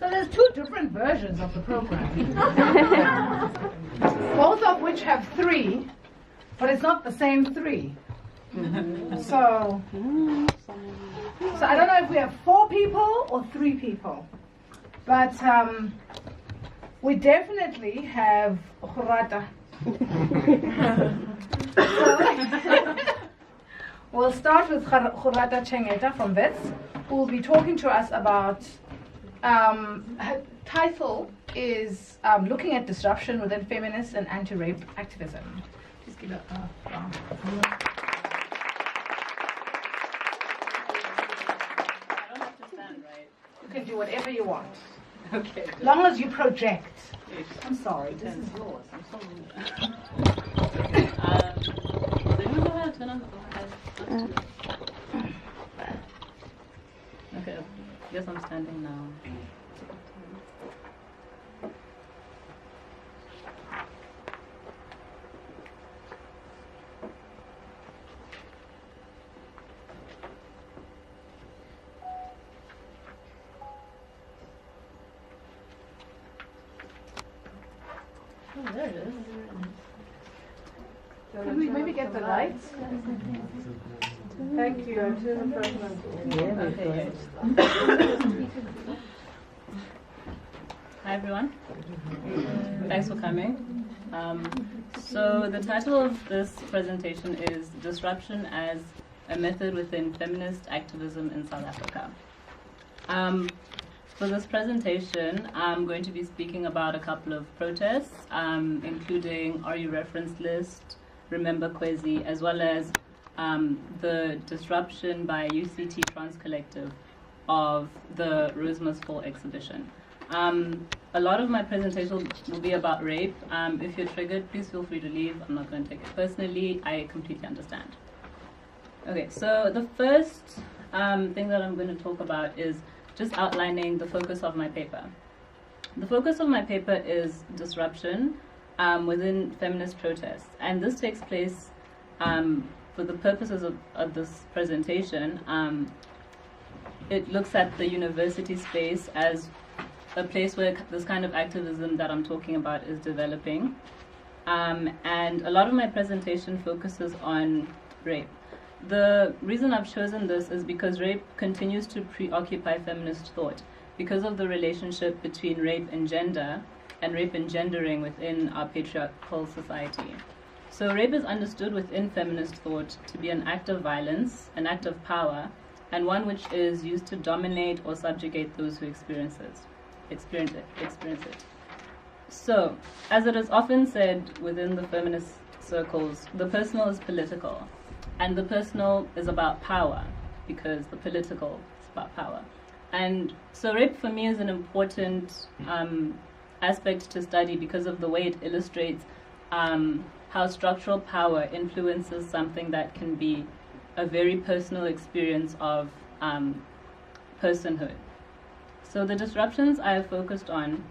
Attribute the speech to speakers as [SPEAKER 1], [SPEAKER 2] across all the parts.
[SPEAKER 1] So there's two different versions of the program, both of which have 3, but it's not the same 3. So I don't know if we have 4 people or 3 people, but we definitely have Gorata. We'll start with Gorata Chengeta from Wits, who will be talking to us about, her title is Looking at Disruption Within Feminist and Anti-Rape Activism. Just give it a round. You can do whatever you want.
[SPEAKER 2] Okay.
[SPEAKER 1] As long as you project.
[SPEAKER 2] I'm sorry, this is yours. I'm so rude. Does anyone know how to turn on the Okay, I guess I'm standing now. Oh, there it is.
[SPEAKER 1] Can we maybe get the lights? Thank you.
[SPEAKER 2] Hi everyone. Thanks for coming. So the title of this presentation is Disruption as a Method Within Feminist Activism in South Africa. For this presentation, I'm going to be speaking about a couple of protests, including RU Reference List, Remember Kwezi, as well as the disruption by UCT Trans Collective of the Rose Must Fall exhibition. A lot of my presentation will be about rape. If you're triggered, please feel free to leave. I'm not going to take it personally. I completely understand. Okay, so the first thing that I'm going to talk about is just outlining the focus of my paper. The focus of my paper is disruption within feminist protests, and this takes place for the purposes of this presentation. It looks at the university space as a place where this kind of activism that I'm talking about is developing, and a lot of my presentation focuses on rape. The reason I've chosen this is because rape continues to preoccupy feminist thought because of the relationship between rape and gender and rape engendering within our patriarchal society. So rape is understood within feminist thought to be an act of violence, an act of power, and one which is used to dominate or subjugate those who experience it. So, as it is often said within the feminist circles, the personal is political. And the personal is about power, because the political is about power. And so rape for me is an important aspect to study because of the way it illustrates how structural power influences something that can be a very personal experience of personhood. So the disruptions I have focused on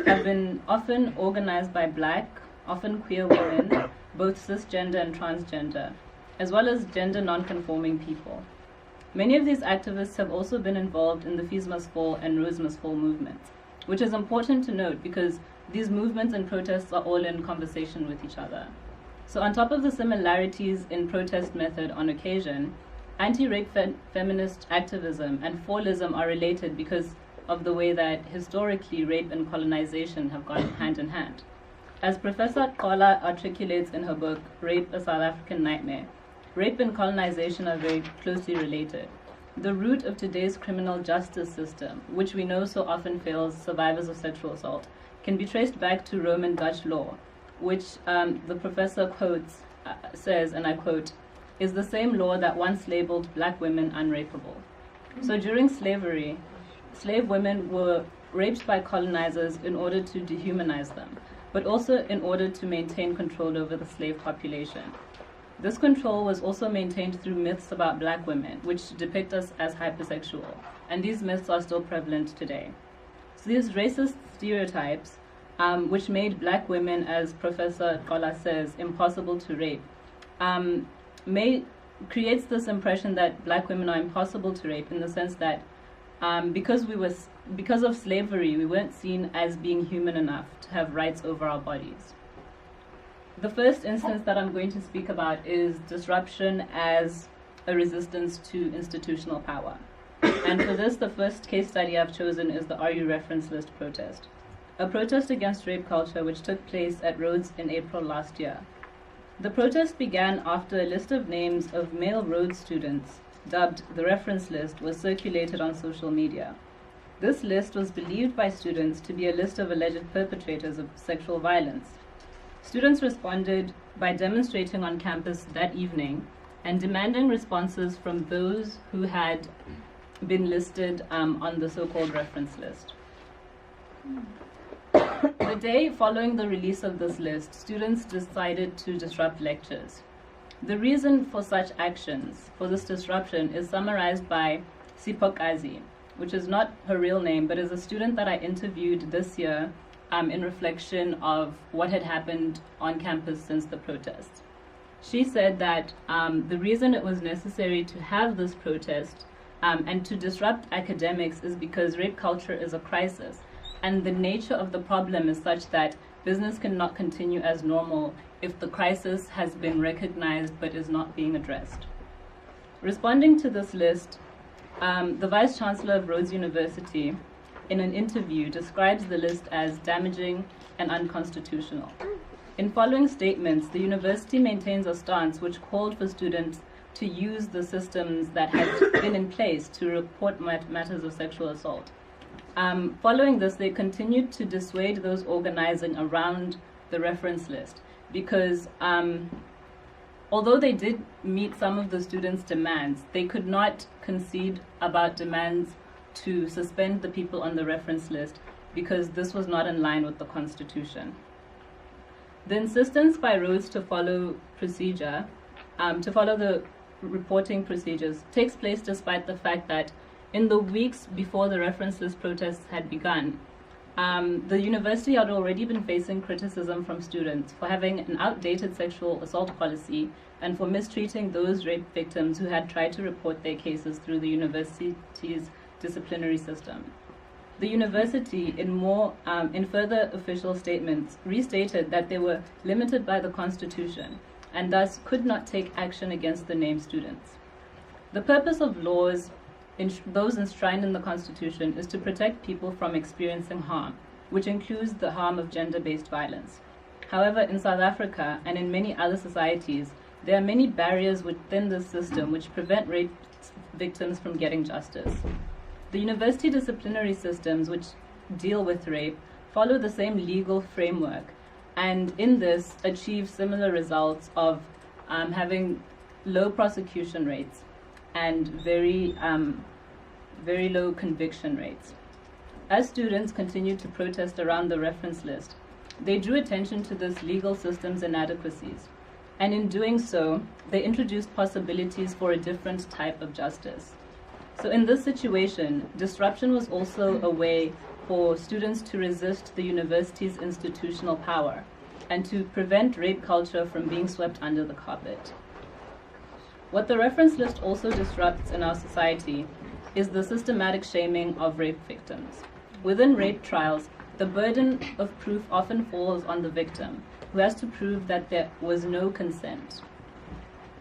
[SPEAKER 2] have been often organized by Black, often queer women, both cisgender and transgender, as well as gender non-conforming people. Many of these activists have also been involved in the Fees Must Fall and Rose Must Fall movements, which is important to note because these movements and protests are all in conversation with each other. So on top of the similarities in protest method on occasion, anti-rape feminist activism and fallism are related because of the way that historically rape and colonization have gone hand in hand. As Professor Kola articulates in her book, Rape, a South African Nightmare, rape and colonization are very closely related. The root of today's criminal justice system, which we know so often fails survivors of sexual assault, can be traced back to Roman Dutch law, which the professor quotes, says, and I quote, is the same law that once labeled Black women unrapeable. So during slavery, slave women were raped by colonizers in order to dehumanize them, but also in order to maintain control over the slave population. This control was also maintained through myths about Black women, which depict us as hypersexual, and these myths are still prevalent today. So these racist stereotypes, which made Black women, as Professor Kola says, impossible to rape, creates this impression that Black women are impossible to rape in the sense that because we were because of slavery, we weren't seen as being human enough to have rights over our bodies. The first instance that I'm going to speak about is disruption as a resistance to institutional power. And for this, the first case study I've chosen is the RU reference list protest, a protest against rape culture which took place at Rhodes in April last year. The protest began after a list of names of male Rhodes students, dubbed the reference list, was circulated on social media. This list was believed by students to be a list of alleged perpetrators of sexual violence. Students responded by demonstrating on campus that evening and demanding responses from those who had been listed on the so-called reference list. The day following the release of this list, students decided to disrupt lectures. The reason for such actions, for this disruption, is summarized by Sipokazi, which is not her real name, but is a student that I interviewed this year in reflection of what had happened on campus since the protest. She said that the reason it was necessary to have this protest and to disrupt academics is because rape culture is a crisis, and the nature of the problem is such that business cannot continue as normal if the crisis has been recognized but is not being addressed. Responding to this list, the Vice Chancellor of Rhodes University, in an interview, describes the list as damaging and unconstitutional. In following statements, the university maintains a stance which called for students to use the systems that had been in place to report matters of sexual assault. Following this, they continued to dissuade those organizing around the reference list because although they did meet some of the students' demands, they could not concede about demands to suspend the people on the reference list because this was not in line with the Constitution. The insistence by Rhodes to follow procedure, to follow the reporting procedures, takes place despite the fact that in the weeks before the reference list protests had begun, the university had already been facing criticism from students for having an outdated sexual assault policy and for mistreating those rape victims who had tried to report their cases through the university's disciplinary system. The university, in further official statements, restated that they were limited by the Constitution and thus could not take action against the named students. The purpose of laws, those enshrined in the Constitution, is to protect people from experiencing harm, which includes the harm of gender-based violence. However, in South Africa and in many other societies, there are many barriers within the system which prevent rape victims from getting justice. The university disciplinary systems which deal with rape follow the same legal framework, and in this achieve similar results of having low prosecution rates and very low conviction rates. As students continued to protest around the reference list, they drew attention to this legal system's inadequacies, and in doing so, they introduced possibilities for a different type of justice. So in this situation, disruption was also a way for students to resist the university's institutional power and to prevent rape culture from being swept under the carpet. What the reference list also disrupts in our society is the systematic shaming of rape victims. Within rape trials, the burden of proof often falls on the victim, who has to prove that there was no consent.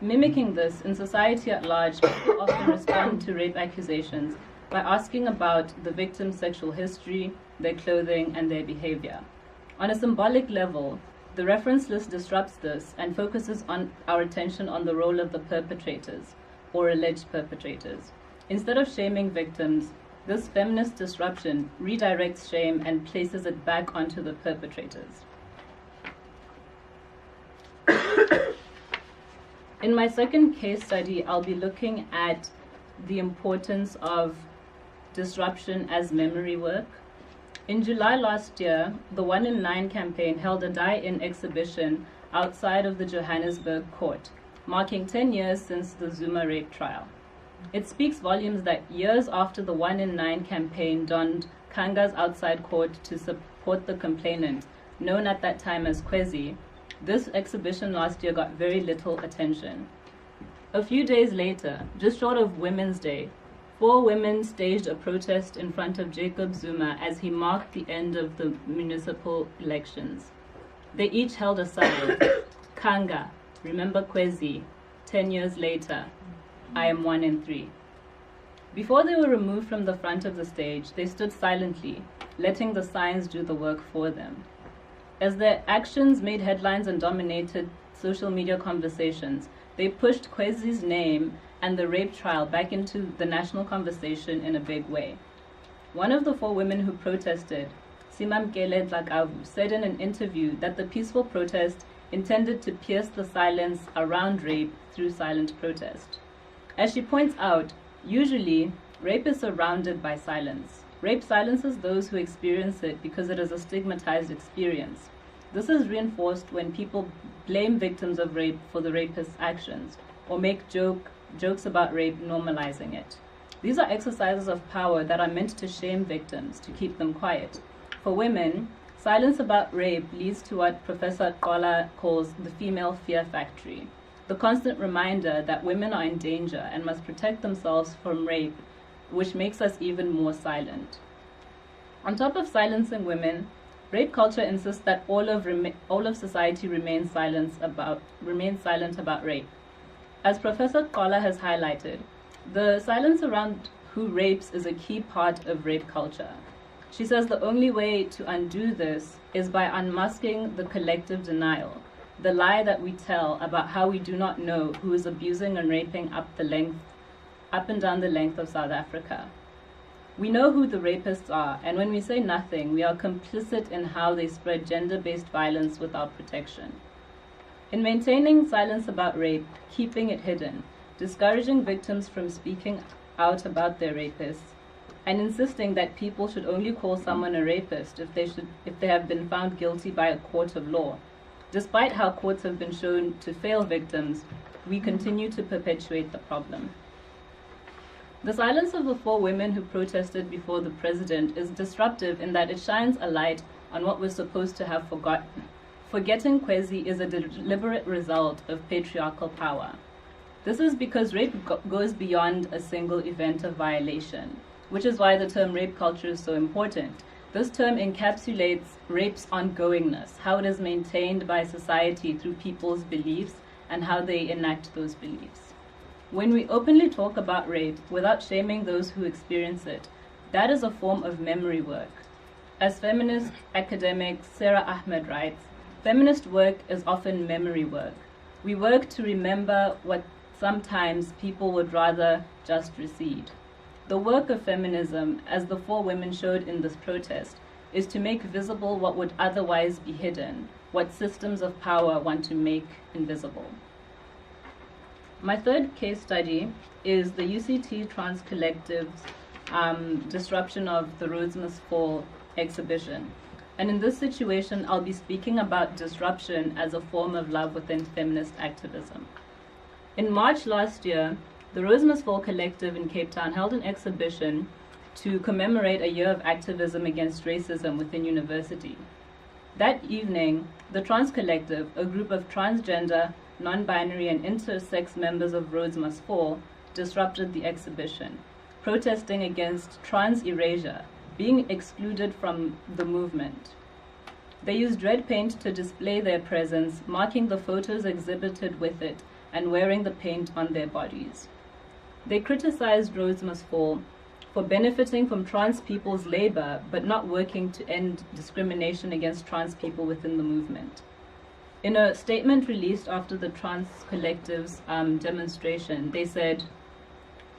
[SPEAKER 2] Mimicking this, in society at large, people often respond to rape accusations by asking about the victim's sexual history, their clothing, and their behavior. On a symbolic level, the reference list disrupts this and focuses on our attention on the role of the perpetrators, or alleged perpetrators. Instead of shaming victims, this feminist disruption redirects shame and places it back onto the perpetrators. In my second case study, I'll be looking at the importance of disruption as memory work. In July last year, the 1 in 9 campaign held a die-in exhibition outside of the Johannesburg court, marking 10 years since the Zuma rape trial. It speaks volumes that years after the 1 in 9 campaign donned kangas outside court to support the complainant, known at that time as Kwezi, this exhibition last year got very little attention. A few days later, just short of Women's Day, 4 women staged a protest in front of Jacob Zuma as he marked the end of the municipal elections. They each held a sign, Kanga, remember Kwezi, 10 years later, I am 1 in 3. Before they were removed from the front of the stage, they stood silently, letting the signs do the work for them. As their actions made headlines and dominated social media conversations, they pushed Kwezi's name and the rape trial back into the national conversation in a big way. One of the 4 women who protested, Simamkele Dlakavu, said in an interview that the peaceful protest intended to pierce the silence around rape through silent protest. As she points out, usually, rape is surrounded by silence. Rape silences those who experience it because it is a stigmatized experience. This is reinforced when people blame victims of rape for the rapist's actions, or make jokes about rape, normalizing it. These are exercises of power that are meant to shame victims, to keep them quiet. For women, silence about rape leads to what Professor Kola calls the female fear factory, the constant reminder that women are in danger and must protect themselves from rape, which makes us even more silent. On top of silencing women, rape culture insists that all of society remains silent about rape. As Professor Kola has highlighted, the silence around who rapes is a key part of rape culture. She says the only way to undo this is by unmasking the collective denial, the lie that we tell about how we do not know who is abusing and raping up and down the length of South Africa. We know who the rapists are, and when we say nothing, we are complicit in how they spread gender-based violence without protection. In maintaining silence about rape, keeping it hidden, discouraging victims from speaking out about their rapists, and insisting that people should only call someone a rapist if they have been found guilty by a court of law. Despite how courts have been shown to fail victims, we continue to perpetuate the problem. The silence of the 4 women who protested before the president is disruptive in that it shines a light on what we're supposed to have forgotten. Forgetting Kwezi is a deliberate result of patriarchal power. This is because rape goes beyond a single event of violation, which is why the term rape culture is so important. This term encapsulates rape's ongoingness, how it is maintained by society through people's beliefs and how they enact those beliefs. When we openly talk about rape without shaming those who experience it, that is a form of memory work. As feminist academic Sarah Ahmed writes, feminist work is often memory work. We work to remember what sometimes people would rather just recede. The work of feminism, as the 4 women showed in this protest, is to make visible what would otherwise be hidden, what systems of power want to make invisible. My third case study is the UCT Trans Collective's disruption of the Rhodes Must Fall exhibition. And in this situation, I'll be speaking about disruption as a form of love within feminist activism. In March last year, the Rhodes Must Fall Collective in Cape Town held an exhibition to commemorate a year of activism against racism within university. That evening, the Trans Collective, a group of transgender, non-binary and intersex members of Rhodes Must Fall, disrupted the exhibition, protesting against trans erasure, being excluded from the movement. They used red paint to display their presence, marking the photos exhibited with it and wearing the paint on their bodies. They criticized Rhodes Must Fall for benefiting from trans people's labor but not working to end discrimination against trans people within the movement. In a statement released after the Trans Collective's demonstration, they said,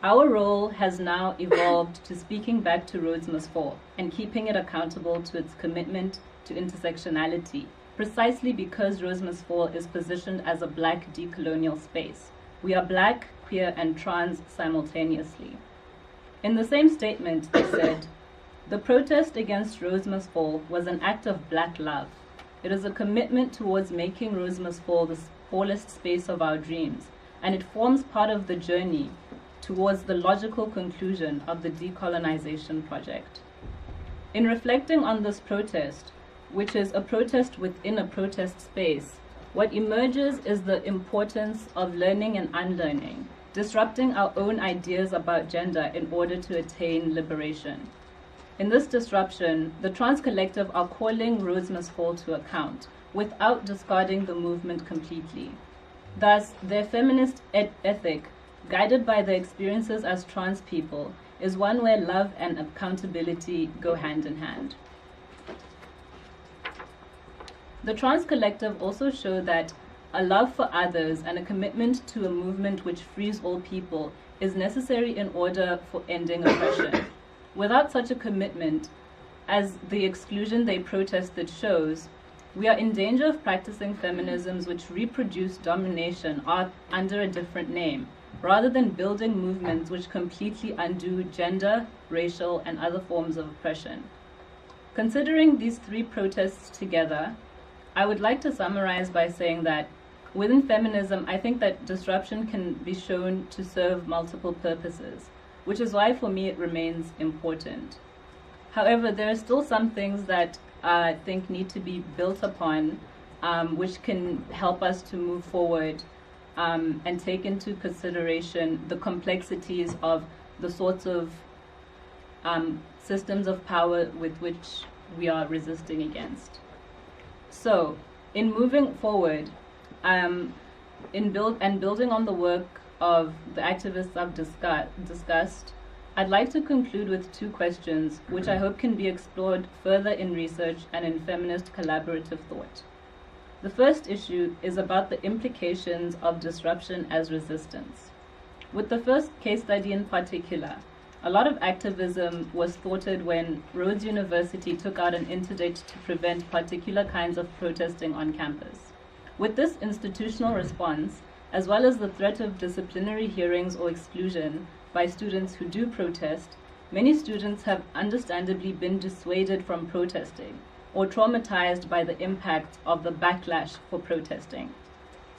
[SPEAKER 2] "Our role has now evolved to speaking back to Rhodes Must Fall and keeping it accountable to its commitment to intersectionality, precisely because Rhodes Must Fall is positioned as a black decolonial space. We are black, queer, and trans simultaneously." In the same statement, they said, "The protest against Rhodes Must Fall was an act of black love. It is a commitment towards making Rhodes Must Fall the smallest space of our dreams, and it forms part of the journey towards the logical conclusion of the decolonization project." In reflecting on this protest, which is a protest within a protest space, what emerges is the importance of learning and unlearning, disrupting our own ideas about gender in order to attain liberation. In this disruption, the trans collective are calling Rhodes must fall to account, without discarding the movement completely. Thus, their feminist ethic, guided by their experiences as trans people, is one where love and accountability go hand in hand. The trans collective also show that a love for others and a commitment to a movement which frees all people is necessary in order for ending oppression. Without such a commitment, as the exclusion they protested shows, we are in danger of practicing feminisms which reproduce domination under a different name, rather than building movements which completely undo gender, racial, and other forms of oppression. Considering these three protests together, I would like to summarize by saying that within feminism, I think that disruption can be shown to serve multiple purposes, which is why for me it remains important. However, there are still some things that I think need to be built upon, which can help us to move forward and take into consideration the complexities of the sorts of systems of power with which we are resisting against. So, in moving forward, building on the work of the activists I've discussed, I'd like to conclude with two questions which I hope can be explored further in research and in feminist collaborative thought. The first issue is about the implications of disruption as resistance. With the first case study in particular, a lot of activism was thwarted when Rhodes University took out an interdict to prevent particular kinds of protesting on campus. With this institutional response, as well as the threat of disciplinary hearings or exclusion by students who do protest, many students have understandably been dissuaded from protesting or traumatized by the impact of the backlash for protesting.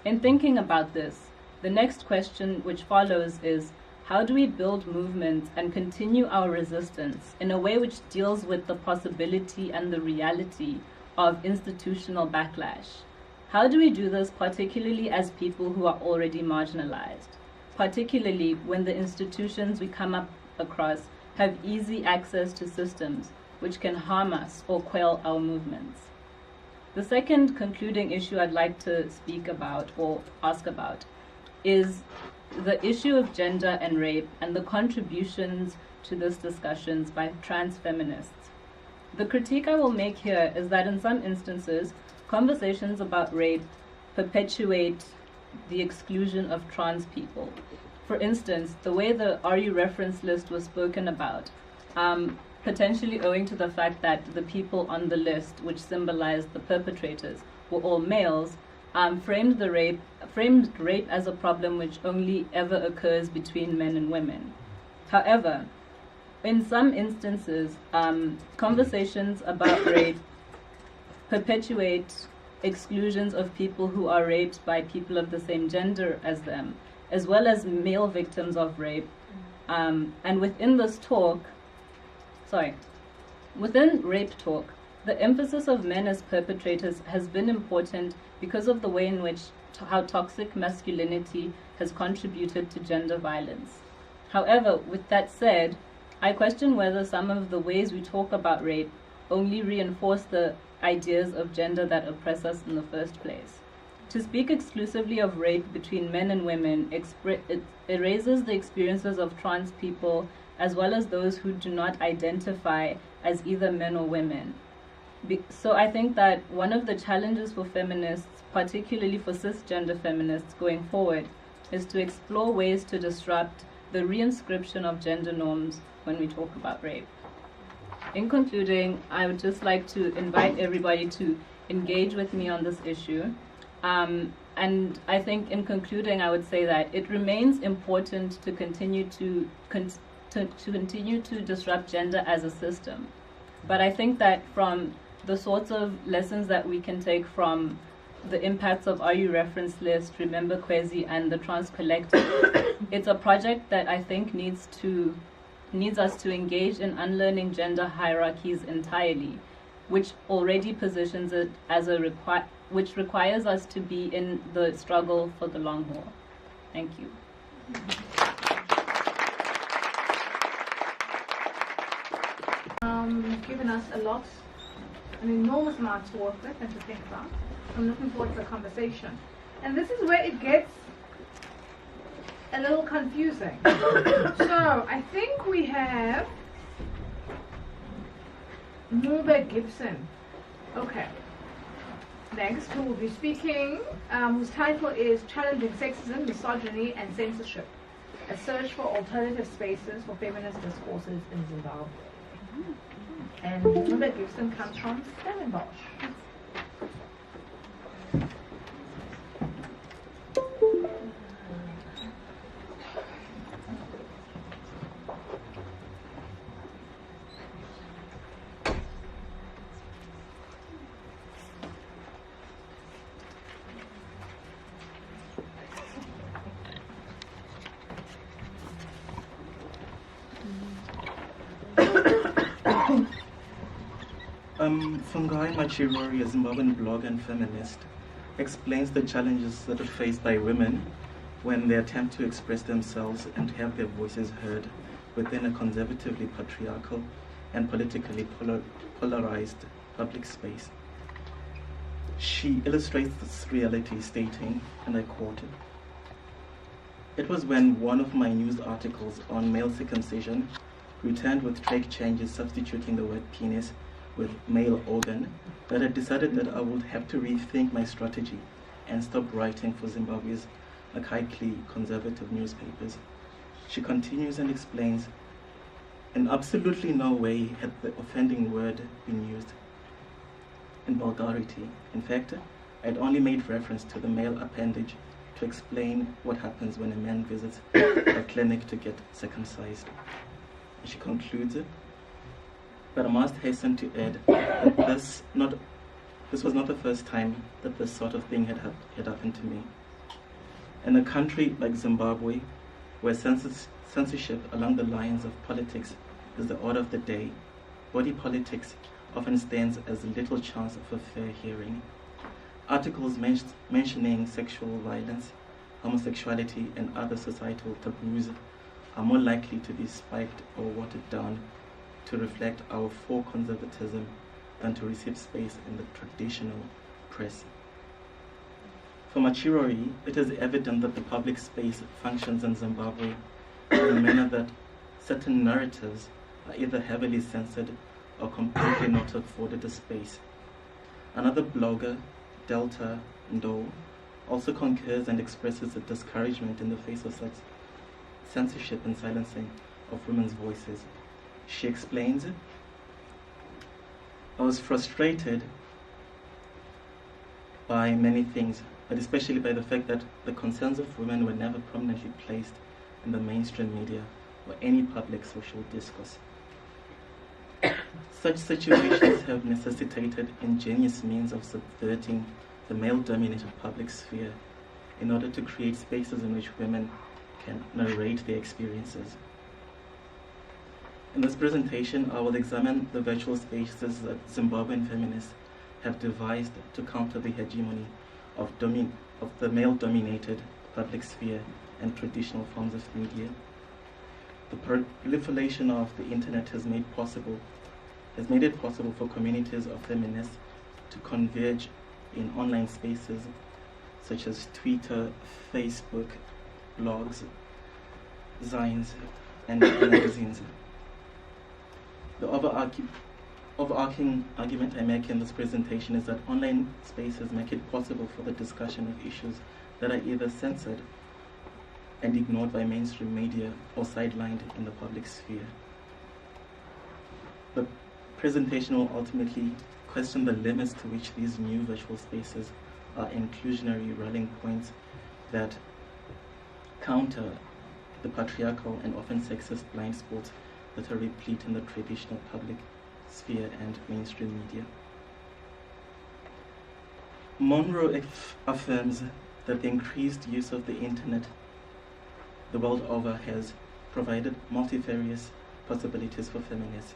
[SPEAKER 2] In thinking about this, the next question which follows is, how do we build movements and continue our resistance in a way which deals with the possibility and the reality of institutional backlash? How do we do this particularly as people who are already marginalized, particularly when the institutions we come up across have easy access to systems which can harm us or quell our movements? The second concluding issue I'd like to speak about or ask about is the issue of gender and rape and the contributions to this discussions by trans feminists. The critique I will make here is that in some instances, conversations about rape perpetuate the exclusion of trans people. For instance, the way the RU reference list was spoken about, potentially owing to the fact that the people on the list, which symbolized the perpetrators, were all males, framed rape as a problem which only ever occurs between men and women. However, in some instances, conversations about rape perpetuate exclusions of people who are raped by people of the same gender as them, as well as male victims of rape. And within rape talk, the emphasis of men as perpetrators has been important because of the way in which how toxic masculinity has contributed to gender violence. However, with that said, I question whether some of the ways we talk about rape only reinforce the ideas of gender that oppress us in the first place. To speak exclusively of rape between men and women it erases the experiences of trans people as well as those who do not identify as either men or women. So I think that one of the challenges for feminists, particularly for cisgender feminists going forward, is to explore ways to disrupt the reinscription of gender norms when we talk about rape. In concluding, I would just like to invite everybody to engage with me on this issue. And I think in concluding, I would say that it remains important to continue to continue to disrupt gender as a system. But I think that from the sorts of lessons that we can take from the impacts of RU Reference List, Remember Kwezi, and the Trans Collective, it's a project that I think needs us to engage in unlearning gender hierarchies entirely, which already positions it as which requires us to be in the struggle for the long haul. Thank you.
[SPEAKER 1] Given us an enormous amount to work with and to think about. I'm looking forward to the conversation. And this is where it gets a little confusing. So I think we have Ncube Gibson. Okay. Next, who will be speaking, whose title is Challenging Sexism, Misogyny and Censorship, a search for alternative spaces for feminist discourses in Zimbabwe. And Ncube Gibson comes from Stellenbosch.
[SPEAKER 3] Fungai Machirori, a Zimbabwean blogger and feminist, explains the challenges that are faced by women when they attempt to express themselves and have their voices heard within a conservatively patriarchal and politically polarized public space. She illustrates this reality stating, and I quote, "It was when one of my news articles on male circumcision returned with track changes substituting the word penis with male organ that I decided that I would have to rethink my strategy and stop writing for Zimbabwe's archaically conservative newspapers." She continues and explains, "In absolutely no way had the offending word been used in vulgarity. In fact, I'd only made reference to the male appendage to explain what happens when a man visits a clinic to get circumcised." And she concludes, "But I must hasten to add that this was not the first time that this sort of thing had happened to me. In a country like Zimbabwe, where censorship along the lines of politics is the order of the day, body politics often stands as little chance of a fair hearing. Articles mentioning sexual violence, homosexuality, and other societal taboos are more likely to be spiked or watered down to reflect our faux conservatism than to receive space in the traditional press. For Machirori, it is evident that the public space functions in Zimbabwe in a manner that certain narratives are either heavily censored or completely not afforded a space. Another blogger, Delta Ndo, also concurs and expresses a discouragement in the face of such censorship and silencing of women's voices. She explains, "I was frustrated by many things, but especially by the fact that the concerns of women were never prominently placed in the mainstream media or any public social discourse. Such situations have necessitated ingenious means of subverting the male-dominated public sphere in order to create spaces in which women can narrate their experiences. In this presentation, I will examine the virtual spaces that Zimbabwean feminists have devised to counter the hegemony of the male-dominated public sphere and traditional forms of media. The proliferation of the internet has made it possible for communities of feminists to converge in online spaces such as Twitter, Facebook, blogs, zines, and magazines. The overarching argument I make in this presentation is that online spaces make it possible for the discussion of issues that are either censored and ignored by mainstream media or sidelined in the public sphere. The presentation will ultimately question the limits to which these new virtual spaces are inclusionary rallying points that counter the patriarchal and often sexist blind spots that are replete in the traditional public sphere and mainstream media. Monroe affirms that the increased use of the internet the world over has provided multifarious possibilities for feminists.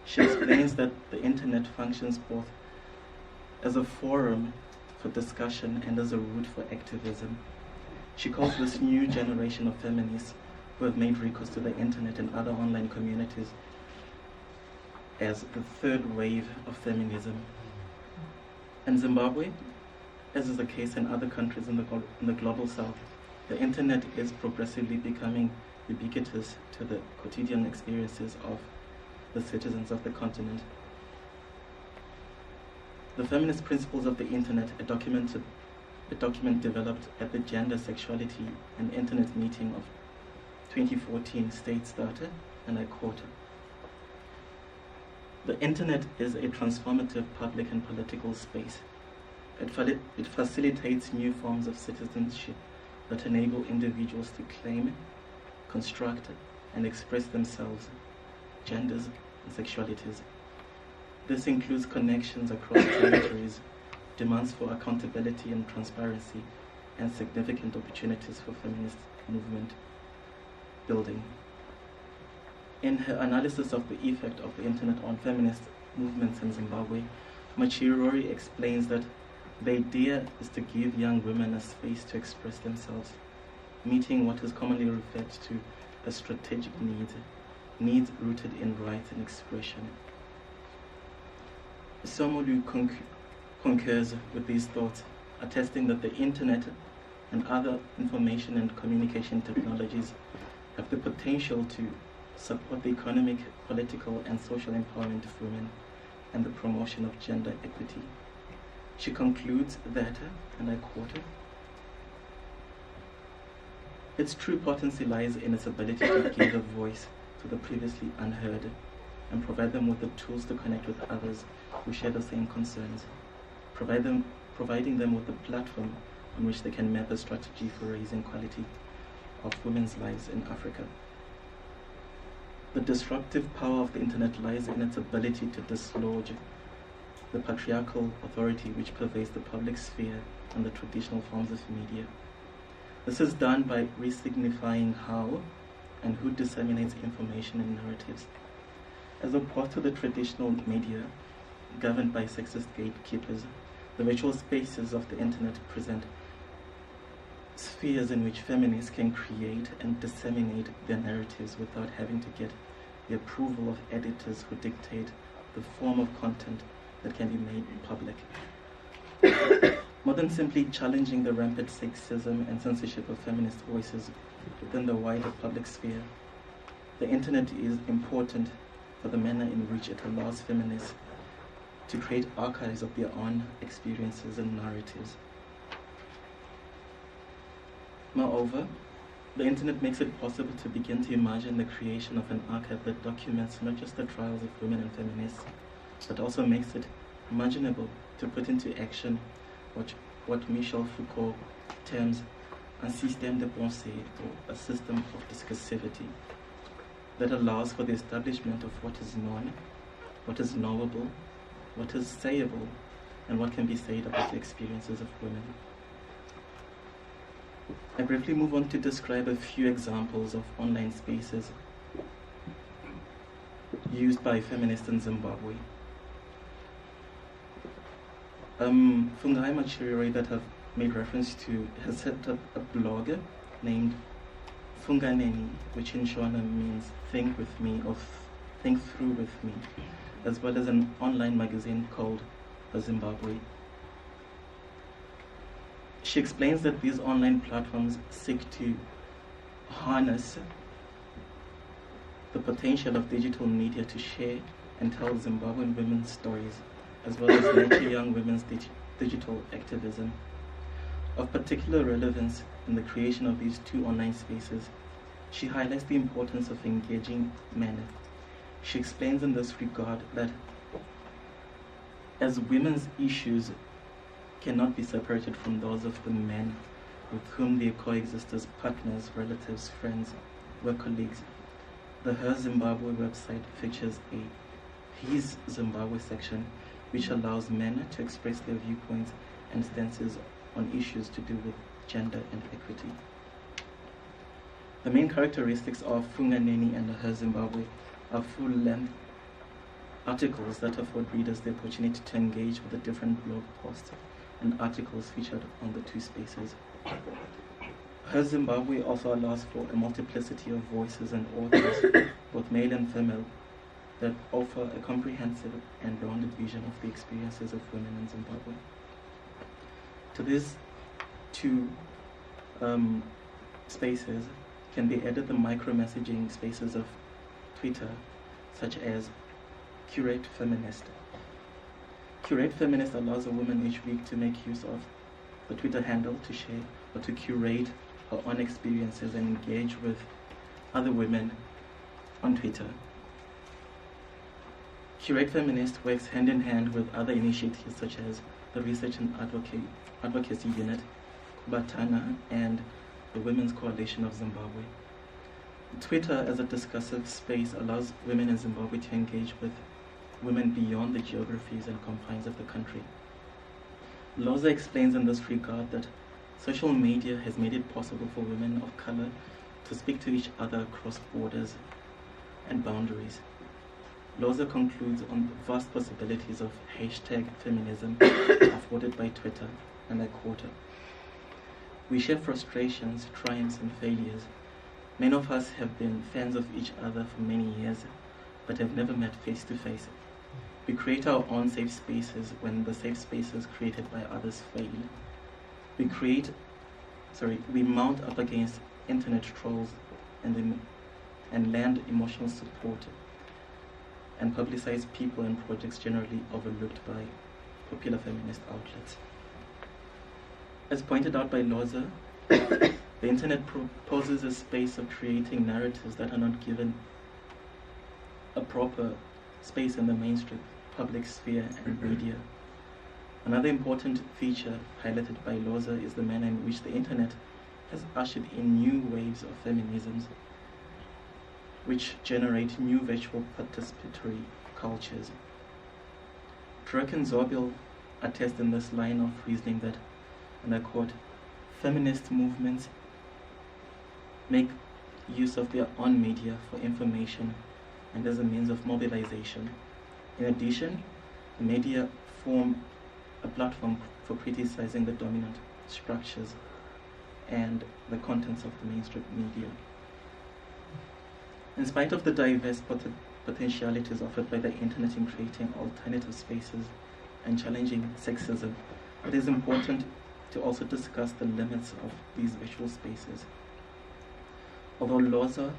[SPEAKER 3] She explains that the internet functions both as a forum for discussion and as a route for activism. She calls this new generation of feminists who have made recourse to the internet and other online communities as the third wave of feminism. In Zimbabwe, as is the case in other countries in the global south, the internet is progressively becoming ubiquitous to the quotidian experiences of the citizens of the continent. The feminist principles of the internet, a document developed at the Gender, Sexuality and Internet meeting of 2014 states that, and I quote, "The internet is a transformative public and political space. It facilitates new forms of citizenship that enable individuals to claim, construct, and express themselves, genders, and sexualities. This includes connections across territories, demands for accountability and transparency, and significant opportunities for feminist movement building." In her analysis of the effect of the internet on feminist movements in Zimbabwe, Machirori explains that the idea is to give young women a space to express themselves, meeting what is commonly referred to as strategic needs rooted in rights and expression. Somolu concurs with these thoughts, attesting that the internet and other information and communication technologies have the potential to support the economic, political, and social empowerment of women and the promotion of gender equity. She concludes that, and I quote, "Its true potency lies in its ability to give a voice to the previously unheard and provide them with the tools to connect with others who share the same concerns, providing them with a platform on which they can map a strategy for raising quality of women's lives in Africa. The disruptive power of the internet lies in its ability to dislodge the patriarchal authority which pervades the public sphere and the traditional forms of media. This is done by resignifying how and who disseminates information and narratives. As opposed to the traditional media, governed by sexist gatekeepers, the virtual spaces of the internet present spheres in which feminists can create and disseminate their narratives without having to get the approval of editors who dictate the form of content that can be made public. More than simply challenging the rampant sexism and censorship of feminist voices within the wider public sphere, the internet is important for the manner in which it allows feminists to create archives of their own experiences and narratives. Moreover, the internet makes it possible to begin to imagine the creation of an archive that documents not just the trials of women and feminists, but also makes it imaginable to put into action what Michel Foucault terms un système de pensée, or a system of discursivity, that allows for the establishment of what is known, what is knowable, what is sayable, and what can be said about the experiences of women. I briefly move on to describe a few examples of online spaces used by feminists in Zimbabwe. Fungai Machirori, that I've made reference to, has set up a blog named Funganeni, which in Shona means think with me or think through with me, as well as an online magazine called Zimbabwe. She explains that these online platforms seek to harness the potential of digital media to share and tell Zimbabwean women's stories, as well as nurture young women's digital activism. Of particular relevance in the creation of these two online spaces, she highlights the importance of engaging men. She explains in this regard that as women's issues cannot be separated from those of the men with whom they coexist as partners, relatives, friends, work colleagues, the Her Zimbabwe website features a His Zimbabwe section, which allows men to express their viewpoints and stances on issues to do with gender and equity. The main characteristics of Funganeni and Her Zimbabwe are full-length articles that afford readers the opportunity to engage with the different blog posts and articles featured on the two spaces. Her Zimbabwe also allows for a multiplicity of voices and authors, both male and female, that offer a comprehensive and rounded vision of the experiences of women in Zimbabwe. To these two spaces can be added the micro-messaging spaces of Twitter, such as Curate Feminist. Curate Feminist allows a woman each week to make use of the Twitter handle to share or to curate her own experiences and engage with other women on Twitter. Curate Feminist works hand in hand with other initiatives such as the Research and Advocacy Unit, Batana, and the Women's Coalition of Zimbabwe. Twitter as a discursive space allows women in Zimbabwe to engage with women beyond the geographies and confines of the country. Loza explains in this regard that social media has made it possible for women of color to speak to each other across borders and boundaries. Loza concludes on the vast possibilities of #feminism afforded by Twitter, and I quote her: "We share frustrations, triumphs, and failures. Many of us have been fans of each other for many years, but have never met face to face. We create our own safe spaces when the safe spaces created by others fail. We mount up against internet trolls and lend emotional support and publicize people and projects generally overlooked by popular feminist outlets." As pointed out by Loza, the internet poses a space of creating narratives that are not given a proper space in the mainstream public sphere and media. Another important feature highlighted by Loza is the manner in which the internet has ushered in new waves of feminisms, which generate new virtual participatory cultures. Drake and Zobel attest in this line of reasoning that, and I quote, "Feminist movements make use of their own media for information and as a means of mobilization. In addition, the media form a platform for criticizing the dominant structures and the contents of the mainstream media." In spite of the diverse potentialities offered by the internet in creating alternative spaces and challenging sexism, it is important to also discuss the limits of these visual spaces. Although Loza,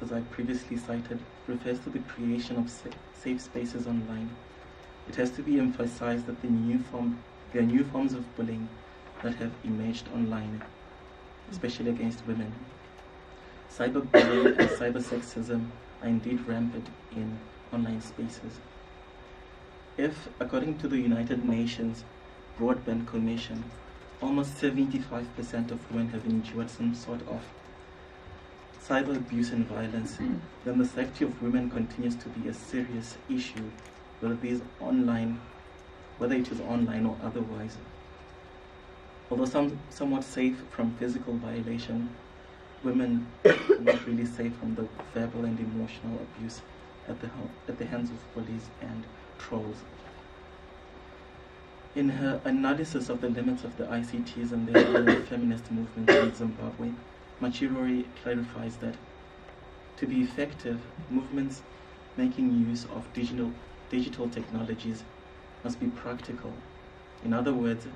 [SPEAKER 3] as I previously cited, refers to the creation of safe spaces online, it has to be emphasized that there are new forms of bullying that have emerged online, especially against women. Cyberbullying and cybersexism are indeed rampant in online spaces. If, according to the United Nations Broadband Commission, almost 75% of women have endured some sort of cyber abuse and violence, then the safety of women continues to be a serious issue, whether it is online or otherwise. Although somewhat safe from physical violation, women are not really safe from the verbal and emotional abuse at the hands of bullies and trolls. In her analysis of the limits of the ICTs and the feminist movement in Zimbabwe, Machirori clarifies that to be effective, movements making use of digital technologies must be practical. In other words,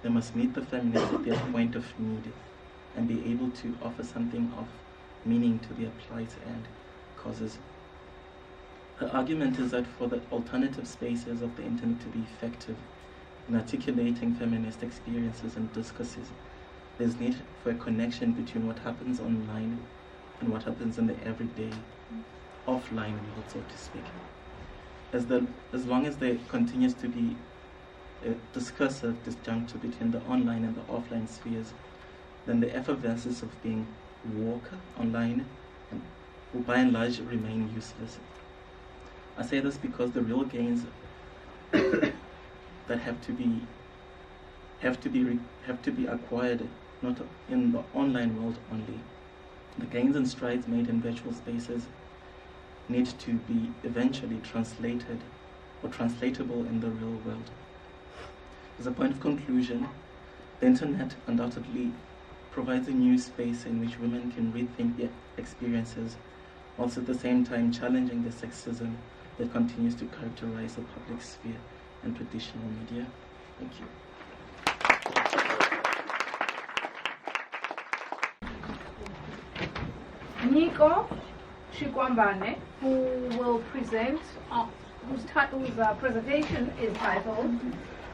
[SPEAKER 3] they must meet the feminists at their point of need and be able to offer something of meaning to their plight and causes. Her argument is that for the alternative spaces of the internet to be effective in articulating feminist experiences and discourses, there's need for a connection between what happens online and what happens in the everyday, offline world, so to speak. As long as there continues to be a discursive disjuncture between the online and the offline spheres, then the effervescence of being woke online will by and large remain useless. I say this because the real gains that have to be acquired not in the online world only. The gains and strides made in virtual spaces need to be eventually translated or translatable in the real world. As a point of conclusion, the internet undoubtedly provides a new space in which women can rethink their experiences, whilst at the same time challenging the sexism that continues to characterize the public sphere and traditional media. Thank you.
[SPEAKER 1] Nyiko Shikwambane, who will present, whose presentation is titled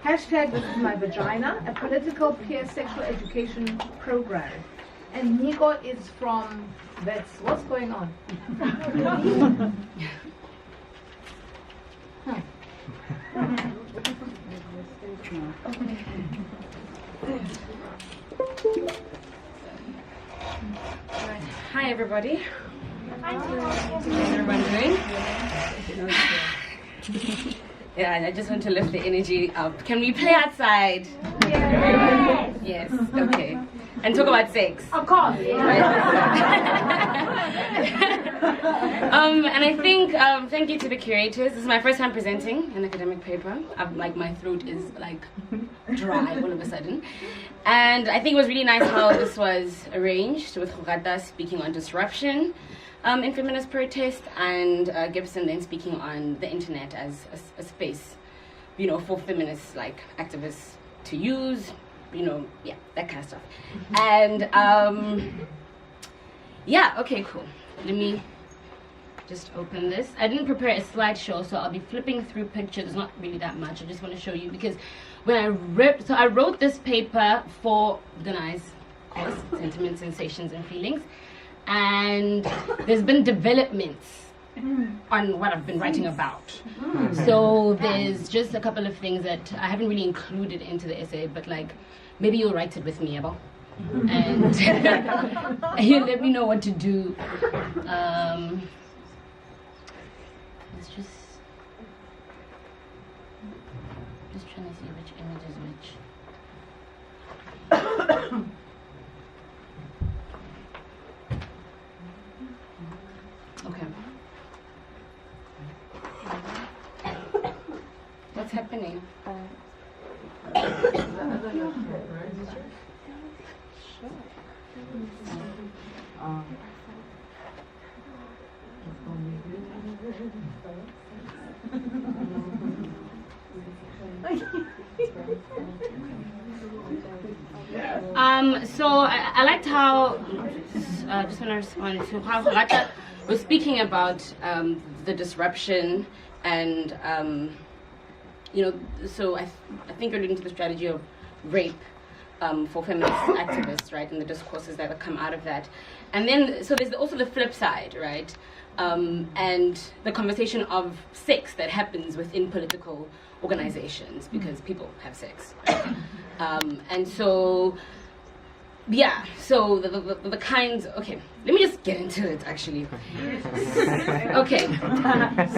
[SPEAKER 1] Hashtag This Is My Vagina, a political peer sexual education program. And Nyiko is from Wits. What's going on?
[SPEAKER 4] Hi everybody. How's everyone doing? Yeah, I just want to lift the energy up. Can we play outside?
[SPEAKER 1] Yes.
[SPEAKER 4] Yes, okay. And talk about sex.
[SPEAKER 1] Of course.
[SPEAKER 4] And I think, thank you to the curators. This is my first time presenting an academic paper. My throat is like dry all of a sudden. And I think it was really nice how this was arranged, with Gorata speaking on disruption in feminist protest, and Gibson then speaking on the internet as a space, you know, for feminists like activists to use, you know, yeah, that kind of stuff. And yeah, okay, cool. Let me just open this. I didn't prepare a slideshow, so I'll be flipping through pictures. Not really that much. I just want to show you because when I wrote this paper for Organize, of course, Sentiments, Sensations, and Feelings, and there's been developments on what I've been writing about. So there's just a couple of things that I haven't really included into the essay, but like maybe you'll write it with me, Ebo, and you let me know what to do. Let's just trying to see which image is which. Okay. What's happening? So I liked how, just want to respond to how Gorata was speaking about the disruption and, you know, so I think alluding to the strategy of rape for feminist activists, right, and the discourses that come out of that. And then, so there's also the flip side, right, and the conversation of sex that happens within political organizations because people have sex, right? And so, yeah, so the kinds, okay, let me just get into it actually. Okay,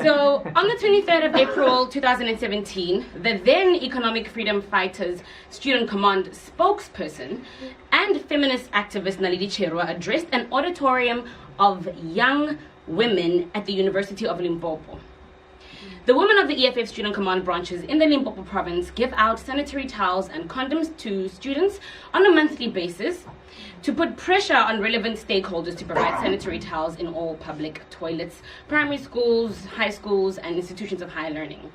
[SPEAKER 4] so on the 23rd of April 2017, the then Economic Freedom Fighters Student Command spokesperson and feminist activist Naledi Cherwa addressed an auditorium of young women at the University of Limpopo. The women of the EFF Student Command branches in the Limpopo province give out sanitary towels and condoms to students on a monthly basis to put pressure on relevant stakeholders to provide sanitary towels in all public toilets, primary schools, high schools, and institutions of higher learning.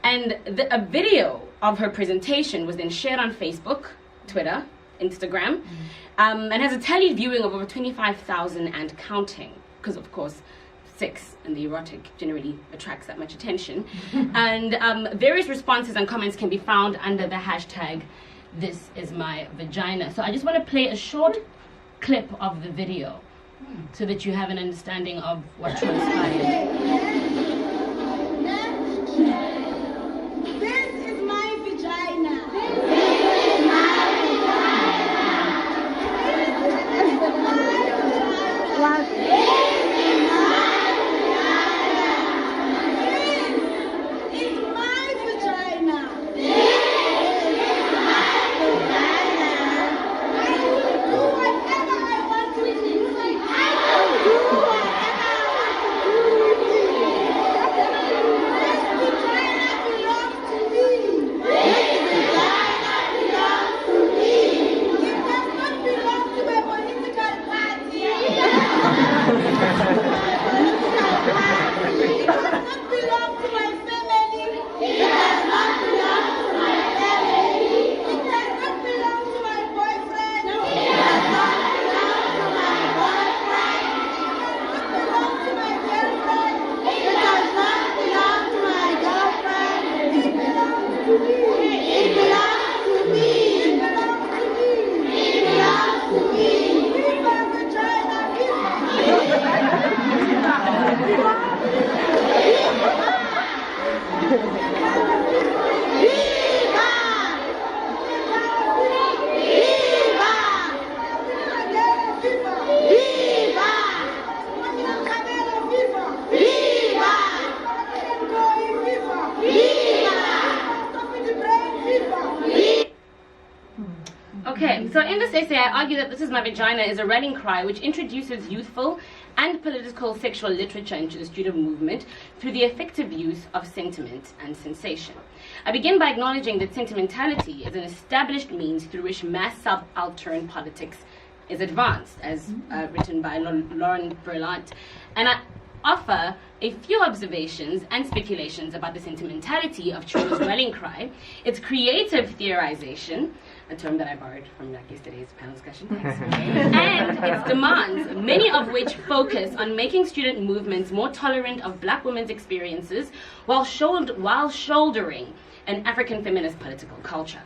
[SPEAKER 4] And a video of her presentation was then shared on Facebook, Twitter, Instagram, and has a tallied viewing of over 25,000 and counting, because of course sex and the erotic generally attracts that much attention. And various responses and comments can be found under the hashtag This Is My Vagina. So I just want to play a short clip of the video so that you have an understanding of what transpired.
[SPEAKER 5] This is my vagina. Vagina.
[SPEAKER 4] Okay, so in this essay, I argue that This Is My Vagina is a rallying cry which introduces youthful and political sexual literature into the student movement through the effective use of sentiment and sensation. I begin by acknowledging that sentimentality is an established means through which mass subaltern politics is advanced, as written by Lauren Berlant, and I offer a few observations and speculations about the sentimentality of Chirwa's rallying cry, its creative theorization, a term that I borrowed from yesterday's panel discussion, and its demands, many of which focus on making student movements more tolerant of black women's experiences while shouldering an African feminist political culture.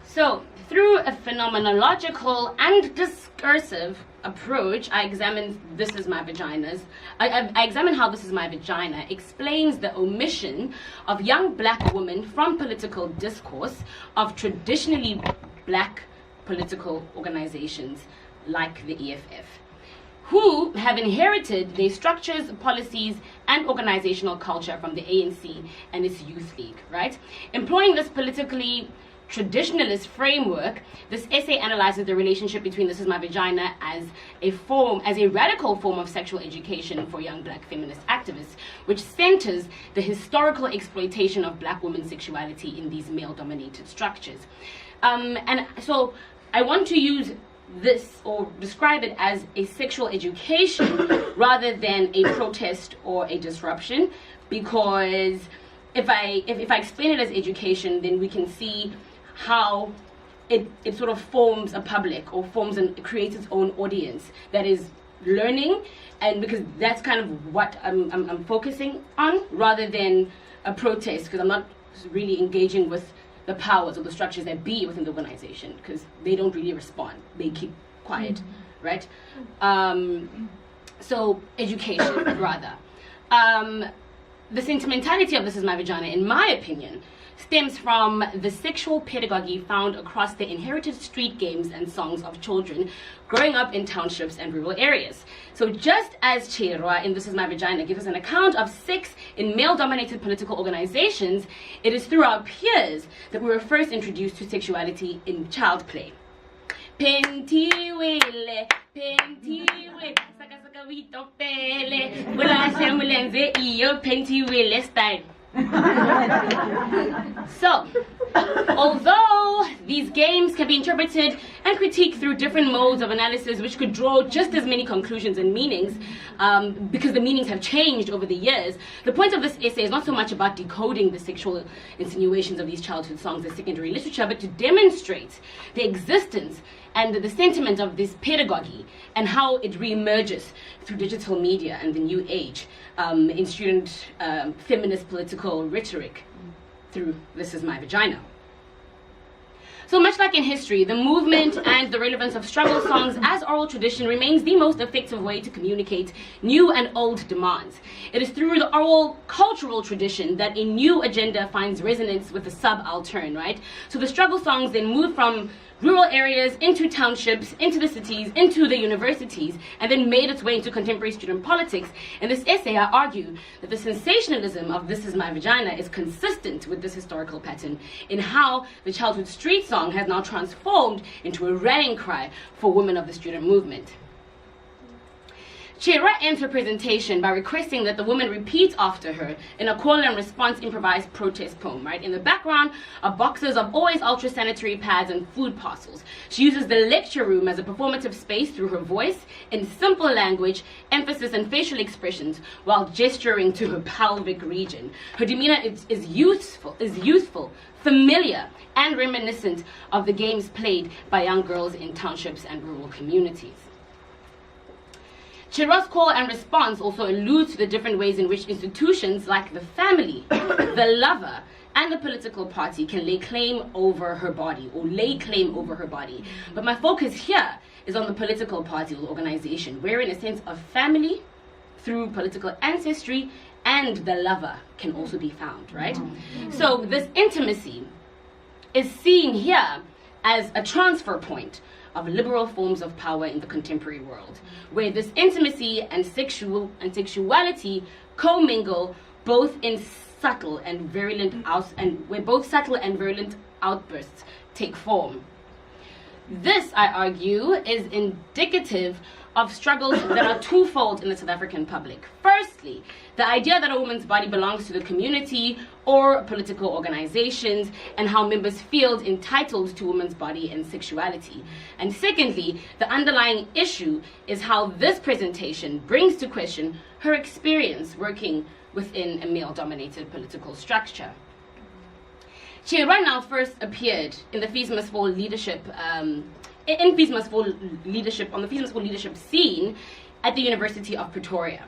[SPEAKER 4] So, through a phenomenological and discursive approach, I examine This Is My Vaginas. I examine how This Is My Vagina explains the omission of young black women from political discourse of traditionally black political organizations like the EFF, who have inherited their structures, policies, and organizational culture from the ANC and its youth league, right? Employing this politically traditionalist framework, this essay analyzes the relationship between This Is My Vagina as a radical form of sexual education for young black feminist activists, which centers the historical exploitation of black women's sexuality in these male-dominated structures. And so I want to use this or describe it as a sexual education rather than a protest or a disruption, because if I explain it as education, then we can see how it sort of forms a public or forms and creates its own audience that is learning, and because that's kind of what I'm focusing on rather than a protest, because I'm not really engaging with the powers or the structures that be within the organization, because they don't really respond, they keep quiet, right? So education rather. The sentimentality of This Is My Vagina, in my opinion, stems from the sexual pedagogy found across the inherited street games and songs of children growing up in townships and rural areas. So just as Chirwa in This Is My Vagina gives us an account of sex in male-dominated political organizations, it is through our peers that we were first introduced to sexuality in child play. Pentiwele, pentiwele, saka saka witopele, wala shemulenze iyo pentiwele style. So, although these games can be interpreted and critiqued through different modes of analysis which could draw just as many conclusions and meanings, because the meanings have changed over the years, the point of this essay is not so much about decoding the sexual insinuations of these childhood songs as secondary literature, but to demonstrate the existence and the sentiment of this pedagogy and how it reemerges through digital media and the new age in student feminist political rhetoric through This Is My Vagina. So much like in history, the movement and the relevance of struggle songs as oral tradition remains the most effective way to communicate new and old demands. It is through the oral cultural tradition that a new agenda finds resonance with the subaltern, right? So the struggle songs then move from rural areas into townships, into the cities, into the universities, and then made its way into contemporary student politics. In this essay, I argue that the sensationalism of This Is My Vagina is consistent with this historical pattern in how the childhood street song has now transformed into a rallying cry for women of the student movement. Chirwa ends her presentation by requesting that the woman repeat after her in a call and response improvised protest poem, right? In the background are boxes of always ultra sanitary pads and food parcels. She uses the lecture room as a performative space through her voice in simple language, emphasis and facial expressions while gesturing to her pelvic region. Her demeanor is youthful, familiar and reminiscent of the games played by young girls in townships and rural communities. Chirwa's call and response also alludes to the different ways in which institutions like the family, the lover, and the political party can lay claim over her body. But my focus here is on the political party or organization, wherein a sense of family through political ancestry and the lover can also be found, right? So this intimacy is seen here as a transfer point of liberal forms of power in the contemporary world, where this intimacy and sexuality commingle both in subtle and virulent outbursts take form. This, I argue, is indicative of struggles that are twofold in the South African public. Firstly, the idea that a woman's body belongs to the community or political organizations and how members feel entitled to women's body and sexuality. And secondly, the underlying issue is how this presentation brings to question her experience working within a male-dominated political structure. Chirwa now first appeared in the Fees Must Fall leadership on the Fees Must Fall leadership scene at the University of Pretoria.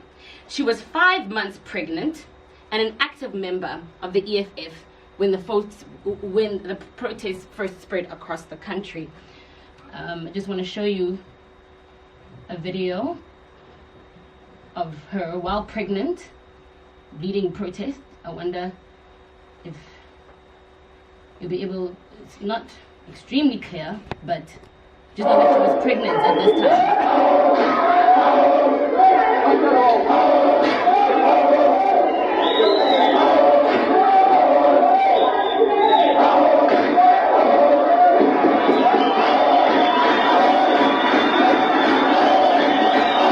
[SPEAKER 4] She was 5 months pregnant and an active member of the EFF when the protests first spread across the country. I just want to show you a video of her while pregnant, leading protest. I wonder if you'll be able, it's not extremely clear, but just know that she was pregnant at this time.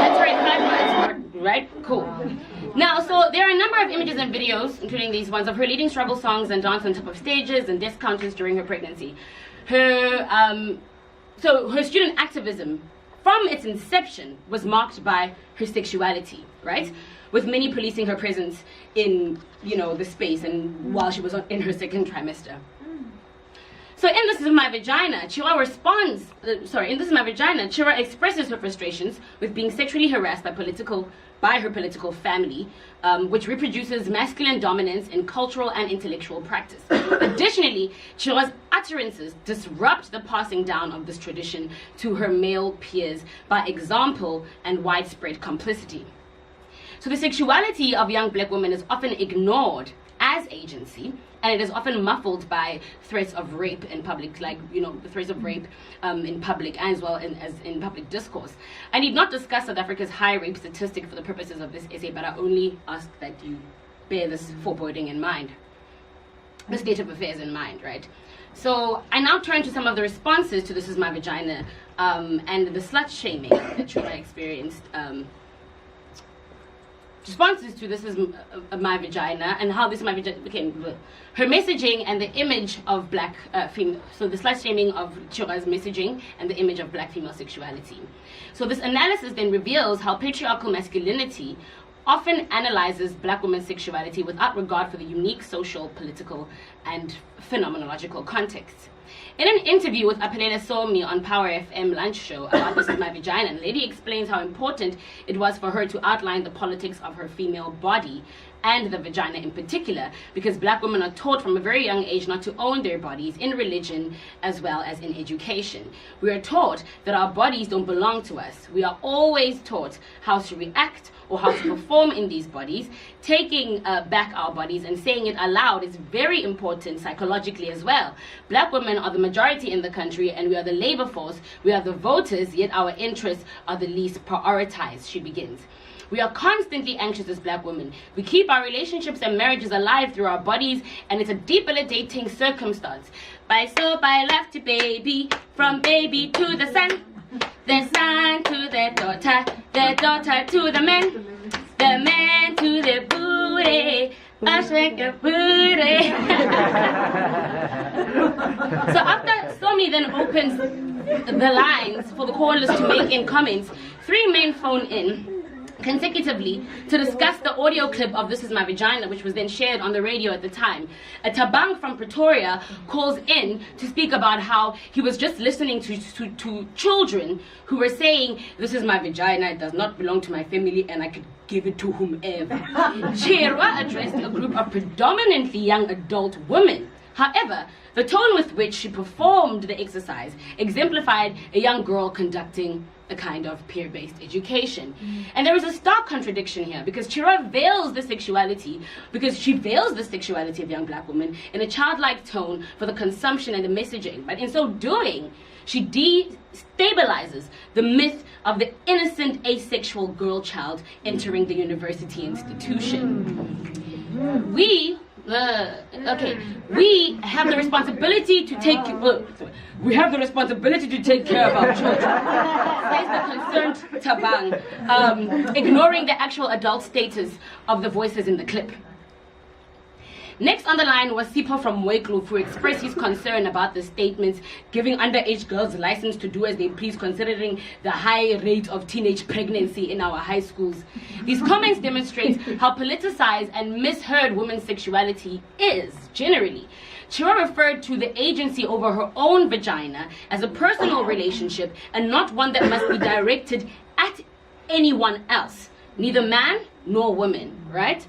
[SPEAKER 4] That's right, 5 months, right? Cool. Now, so there are a number of images and videos, including these ones, of her leading struggle songs and dance on top of stages and desk counters during her pregnancy. So her student activism, from its inception, was marked by her sexuality, right? With many policing her presence in, the space and while she was in her second trimester. So in This Is My Vagina, Chirwa expresses her frustrations with being sexually harassed by her political family, which reproduces masculine dominance in cultural and intellectual practice. Additionally, Chirwa's utterances disrupt the passing down of this tradition to her male peers by example and widespread complicity. So the sexuality of young black women is often ignored as agency, and it is often muffled by threats of rape in public, the threats of rape in public as well as in public discourse. I need not discuss South Africa's high rape statistic for the purposes of this essay, but I only ask that you bear this foreboding in mind, the state of affairs in mind, right? So I now turn to some of the responses to This Is My Vagina and the slut shaming that Chirwa experienced. Responses to This Is My Vagina and how This Is My Vagina became her messaging and the image of black female. So the slut shaming of Chirwa's messaging and the image of black female sexuality. So this analysis then reveals how patriarchal masculinity often analyzes black women's sexuality without regard for the unique social, political, and phenomenological contexts. In an interview with Apelele Somi on Power FM lunch show about This Is My Vagina, the lady explains how important it was for her to outline the politics of her female body and the vagina in particular, because black women are taught from a very young age not to own their bodies in religion as well as in education. We are taught that our bodies don't belong to us. We are always taught how to react or how to perform in these bodies. Taking back our bodies and saying it aloud is very important psychologically as well. Black women are the majority in the country and we are the labor force, we are the voters, yet our interests are the least prioritized, she begins. We are constantly anxious as black women. We keep our relationships and marriages alive through our bodies, and it's a debilitating circumstance. By love to baby, from baby to the son to the daughter to the man to the booty. I shake your booty. So after Somi then opens the lines for the callers to make in comments, 3 men phone in consecutively to discuss the audio clip of This Is My Vagina, which was then shared on the radio at the time. A Tabang from Pretoria calls in to speak about how he was just listening to children who were saying, "This is my vagina, it does not belong to my family and I could give it to whomever." Chirwa addressed a group of predominantly young adult women. However, the tone with which she performed the exercise exemplified a young girl conducting a kind of peer-based education. And there is a stark contradiction here, because Chirwa veils the sexuality of young black women in a childlike tone for the consumption and the messaging. But in so doing, she destabilizes the myth of the innocent asexual girl child entering the university institution. We Okay, we have the responsibility to take care of our children. Says the concerned Tabang, ignoring the actual adult status of the voices in the clip. Next on the line was Sipho from Wycliffe, who expressed his concern about the statements giving underage girls license to do as they please, considering the high rate of teenage pregnancy in our high schools. These comments demonstrate how politicized and misheard women's sexuality is, generally. Chira referred to the agency over her own vagina as a personal relationship and not one that must be directed at anyone else, neither man nor woman, right?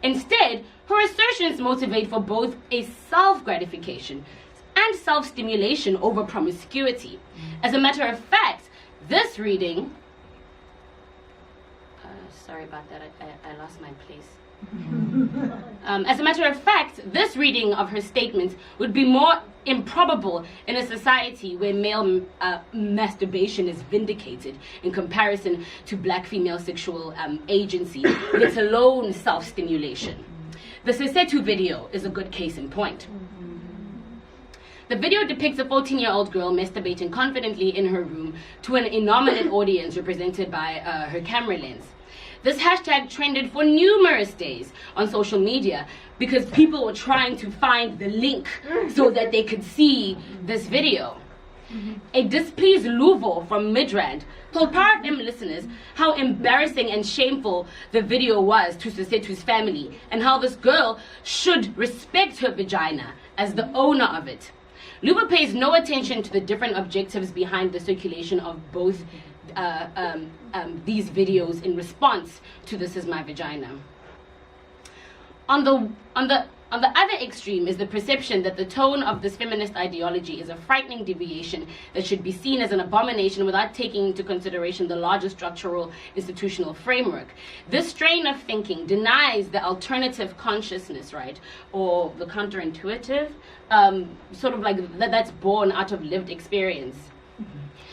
[SPEAKER 4] Instead, her assertions motivate for both a self-gratification and self-stimulation over promiscuity. As a matter of fact, this reading... sorry about that, I lost my place. As a matter of fact, this reading of her statements would be more improbable in a society where male masturbation is vindicated in comparison to black female sexual agency, with its alone self-stimulation. The Sesetu video is a good case in point. The video depicts a 14-year-old girl masturbating confidently in her room to an innominate audience represented by her camera lens. This hashtag trended for numerous days on social media because people were trying to find the link so that they could see this video. A displeased Luvo from Midrand told Power FM listeners how embarrassing and shameful the video was to Sesetu's family and how this girl should respect her vagina as the owner of it. Luvo pays no attention to the different objectives behind the circulation of both these videos in response to "This Is My Vagina." On the other extreme is the perception that the tone of this feminist ideology is a frightening deviation that should be seen as an abomination without taking into consideration the larger structural institutional framework. This strain of thinking denies the alternative consciousness, right, or the counterintuitive, sort of like that's born out of lived experience.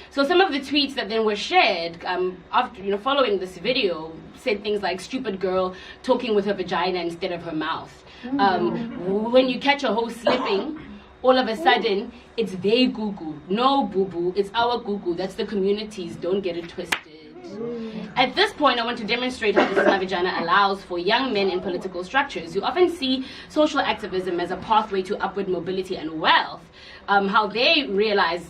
[SPEAKER 4] So some of the tweets that then were shared after, following this video said things like "stupid girl talking with her vagina instead of her mouth." When you catch a hoe slipping, all of a sudden it's they goo-goo. No boo-boo, it's our goo-goo. That's the communities, don't get it twisted. At this point, I want to demonstrate how "This Is My Vagina" allows for young men in political structures who often see social activism as a pathway to upward mobility and wealth, how they realize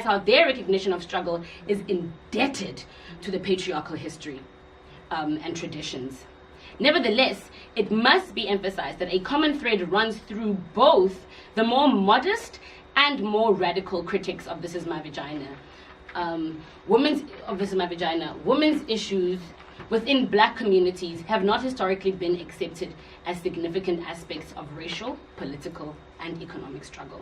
[SPEAKER 4] how their recognition of struggle is indebted to the patriarchal history and traditions. Nevertheless, it must be emphasized that a common thread runs through both the more modest and more radical critics of "This Is My Vagina." Women's issues within black communities have not historically been accepted as significant aspects of racial, political, and economic struggle.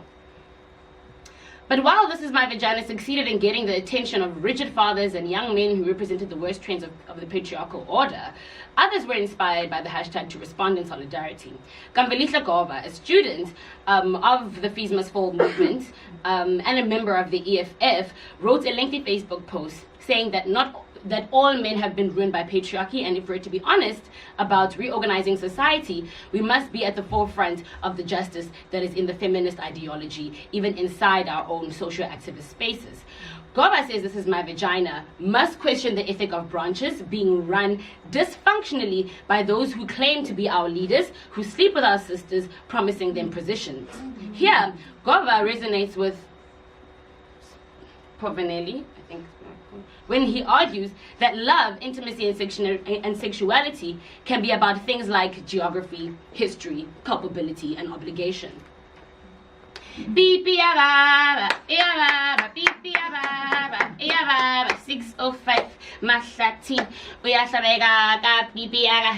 [SPEAKER 4] But while "This Is My Vagina" succeeded in getting the attention of rigid fathers and young men who represented the worst trends of the patriarchal order, others were inspired by the hashtag to respond in solidarity. Kamvelihla Gova, a student of the Fees Must Fall movement and a member of the EFF, wrote a lengthy Facebook post saying that that all men have been ruined by patriarchy, and if we're to be honest about reorganizing society, we must be at the forefront of the justice that is in the feminist ideology, even inside our own social activist spaces. Goba says "This Is My Vagina" must question the ethic of branches being run dysfunctionally by those who claim to be our leaders, who sleep with our sisters, promising them positions. Here, Goba resonates with Povinelli, I think, when he argues that love, intimacy, and sexuality can be about things like geography, history, culpability, and obligation. 605 mahlati uyahlabeka ka pipi yaka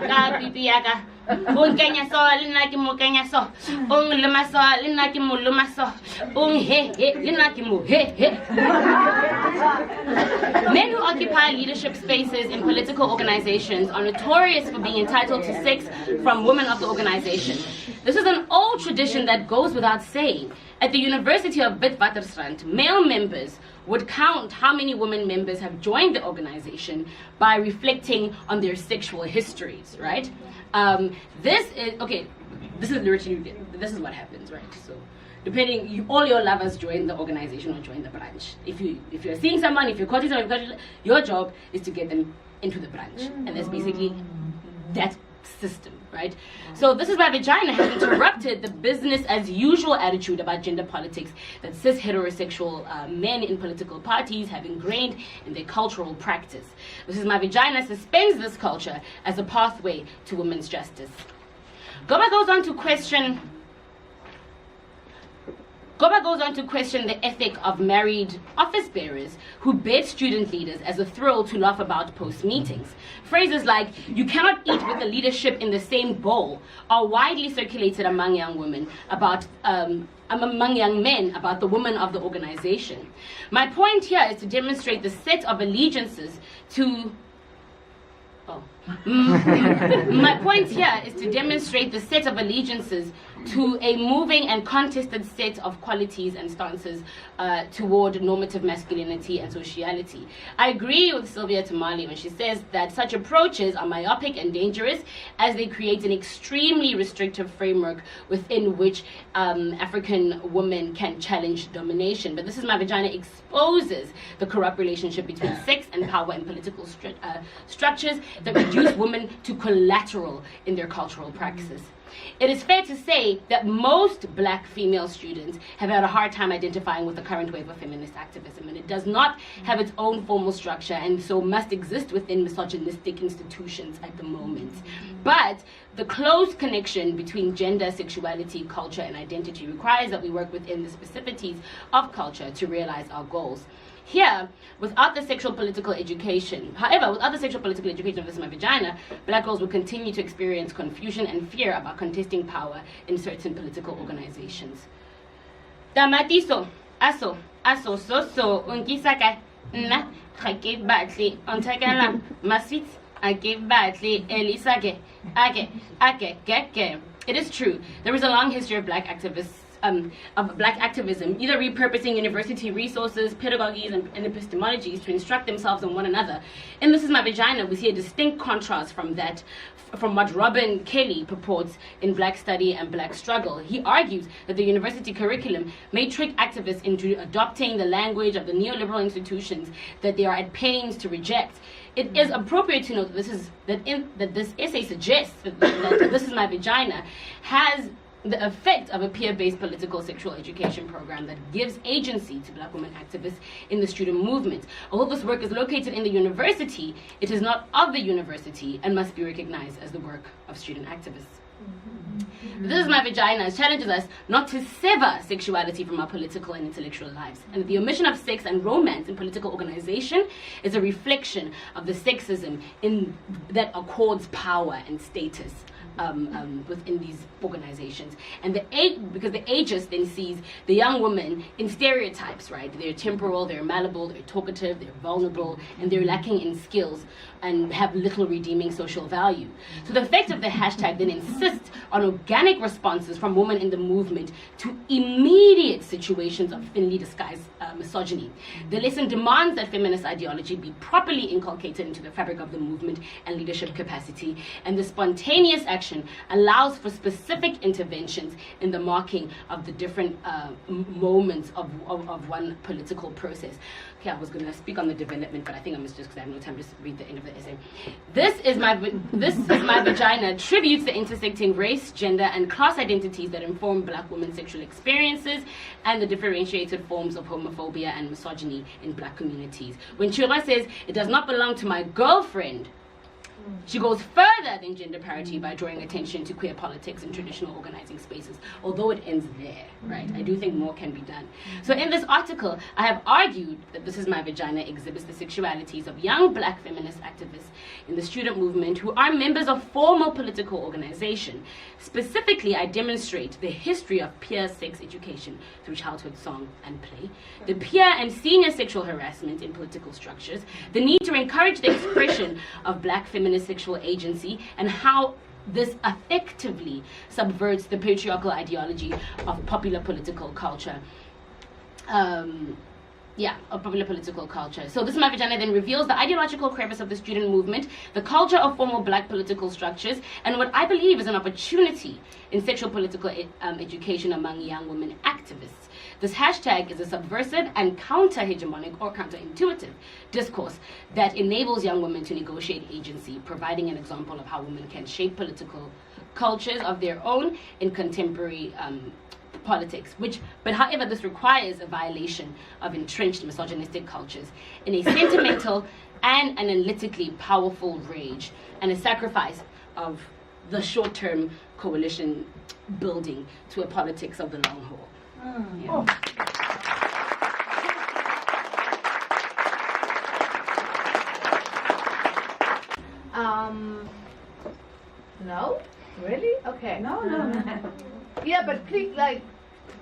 [SPEAKER 4] ka pipi yaka unkenya so lina ki mukenya so ungluma so lina ki muluma so he lina ki mu he. Men who occupy leadership spaces in political organizations are notorious for being entitled to sex from women of the organization. This is an old tradition that goes without saying. At the University of Witwatersrand, male members would count how many women members have joined the organization by reflecting on their sexual histories, right? This is literally, this is what happens, right? So depending, all your lovers join the organization or join the branch. If you're seeing someone, if you're courting someone, your job is to get them into the branch. And that's basically that system, right? So this is why vagina has interrupted the business as usual attitude about gender politics that cis heterosexual men in political parties have ingrained in their cultural practice. This is my vagina suspends this culture as a pathway to women's justice. Goba goes on to question the ethic of married office bearers who bait student leaders as a thrill to laugh about post-meetings. Phrases like, "you cannot eat with the leadership in the same bowl," are widely circulated among young women among young men about the women of the organization. My point here is to demonstrate the set of allegiances to my point here is to demonstrate the set of allegiances to a moving and contested set of qualities and stances toward normative masculinity and sociality. I agree with Sylvia Tamale when she says that such approaches are myopic and dangerous as they create an extremely restrictive framework within which African women can challenge domination. But This Is My Vagina exposes the corrupt relationship between sex and power and political structures that reduce women to collateral in their cultural practices. It is fair to say that most black female students have had a hard time identifying with the current wave of feminist activism, and it does not have its own formal structure and so must exist within misogynistic institutions at the moment. But the close connection between gender, sexuality, culture, and identity requires that we work within the specificities of culture to realize our goals. Here, without the sexual political education of This Is My Vagina, black girls will continue to experience confusion and fear about contesting power in certain political organizations. Tamatiso, aso, so, unkisaka, na, khake batli, ontakala, masit, ake batli, elisake, ake, keke. It is true, there is a long history of black activism, either repurposing university resources, pedagogies, and epistemologies to instruct themselves on one another. In This Is My Vagina, we see a distinct contrast from what Robin Kelly purports in Black Study and Black Struggle. He argues that the university curriculum may trick activists into adopting the language of the neoliberal institutions that they are at pains to reject. It is appropriate to note that this essay suggests that This Is My Vagina has the effect of a peer-based political sexual education program that gives agency to black women activists in the student movement. Although this work is located in the university, it is not of the university and must be recognized as the work of student activists. This Is My Vagina challenges us not to sever sexuality from our political and intellectual lives, and the omission of sex and romance in political organization is a reflection of the sexism that accords power and status within these organizations. And because the ageist then sees the young woman in stereotypes, right? They're temporal, they're malleable, they're talkative, they're vulnerable, and they're lacking in skills and have little redeeming social value. So the effect of the hashtag then insists on organic responses from women in the movement to immediate situations of thinly disguised misogyny. The lesson demands that feminist ideology be properly inculcated into the fabric of the movement and leadership capacity, and the spontaneous action allows for specific interventions in the marking of the different moments of one political process. Okay, I was going to speak on the development, but I think I must just, because I have no time to read the end of the essay. This Is My Vagina tributes the intersecting race, gender, and class identities that inform black women's sexual experiences and the differentiated forms of homophobia and misogyny in black communities. When Chura says, "It does not belong to my girlfriend," she goes further than gender parity by drawing attention to queer politics and traditional organizing spaces, although it ends there, right? I do think more can be done. So in this article, I have argued that This Is My Vagina exhibits the sexualities of young black feminist activists in the student movement who are members of formal political organization. Specifically, I demonstrate the history of peer sex education through childhood song and play, the peer and senior sexual harassment in political structures, the need to encourage the expression of black feminist sexual agency, and how this effectively subverts the patriarchal ideology of popular political culture. of popular political culture. So This Is My Vagina then reveals the ideological crevice of the student movement, the culture of formal black political structures, and what I believe is an opportunity in sexual political education among young women activists. This hashtag is a subversive and counter-hegemonic or counter-intuitive discourse that enables young women to negotiate agency, providing an example of how women can shape political cultures of their own in contemporary politics, but however, this requires a violation of entrenched misogynistic cultures in a sentimental and analytically powerful rage, and a sacrifice of the short-term coalition building to a politics of the long haul.
[SPEAKER 1] No? Really? Okay.
[SPEAKER 6] No.
[SPEAKER 1] Yeah, but please, like,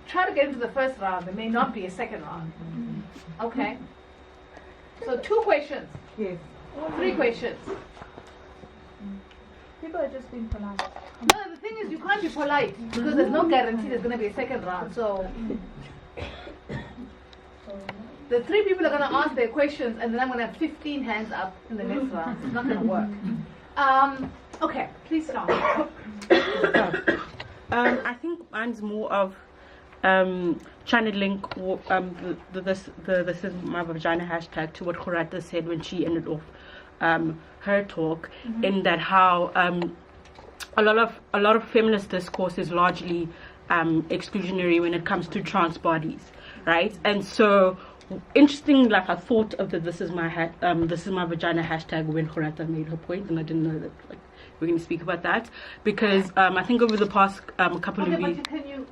[SPEAKER 1] try to get into the first round. There may not be a second round. Okay. So 2 questions.
[SPEAKER 6] Yes.
[SPEAKER 1] 3 questions.
[SPEAKER 6] People are just being polite.
[SPEAKER 1] No, the thing is, you can't be polite because there's no guarantee there's going to be a second round. So the 3 people are going to ask their questions, and then I'm going to have 15 hands up in the next round. It's not going to work. Okay, please start.
[SPEAKER 7] I think mine's more of trying to link this is my vagina hashtag to what Gorata said when she ended off her talk, in that how a lot of feminist discourse is largely exclusionary when it comes to trans bodies, right? And so interesting, like I thought of the this is my vagina hashtag when Gorata made her point, and I didn't know that like we're going to speak about that because I think over the past couple of weeks.
[SPEAKER 1] Can you?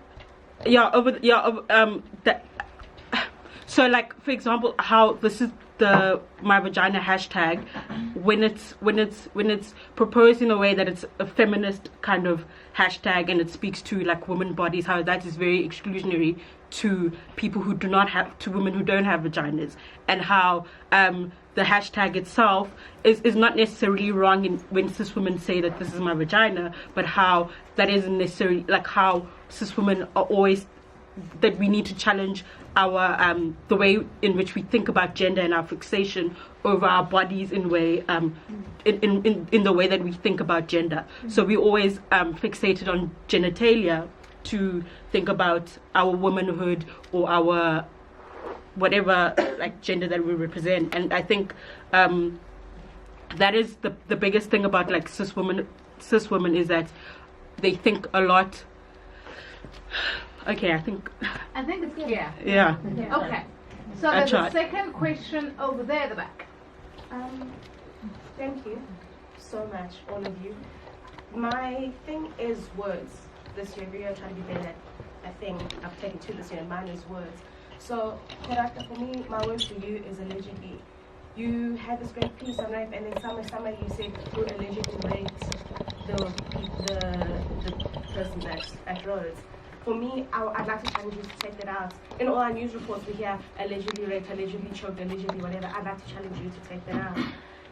[SPEAKER 7] So like for example, how this is the my vagina hashtag when it's proposed in a way that it's a feminist kind of hashtag and it speaks to like women bodies, how that is very exclusionary to people who do not have, to women who don't have vaginas, and how the hashtag itself is not necessarily wrong when cis women say that this is my vagina, but how that isn't necessarily, like how cis women are always, that we need to challenge our the way in which we think about gender and our fixation over our bodies in way in the way that we think about gender. So we always fixated on genitalia to think about our womanhood or our whatever like gender that we represent. And I think that is the biggest thing about like cis women is that they think a lot. Okay, I think
[SPEAKER 1] it's clear.
[SPEAKER 7] Yeah.
[SPEAKER 1] Okay. So there's a second question over there at the back.
[SPEAKER 8] Thank you so much, all of you. My thing is words. This year, we are trying to be better at a thing I've taken to this year. Mine is words. So, Gorata, for me, my word for you is allegedly. You had this great piece on rape, and then somewhere you said you allegedly raped the person at Rhodes. For me, I'd like to challenge you to take that out. In all our news reports, we hear allegedly raped, allegedly choked, allegedly whatever. I'd like to challenge you to take that out.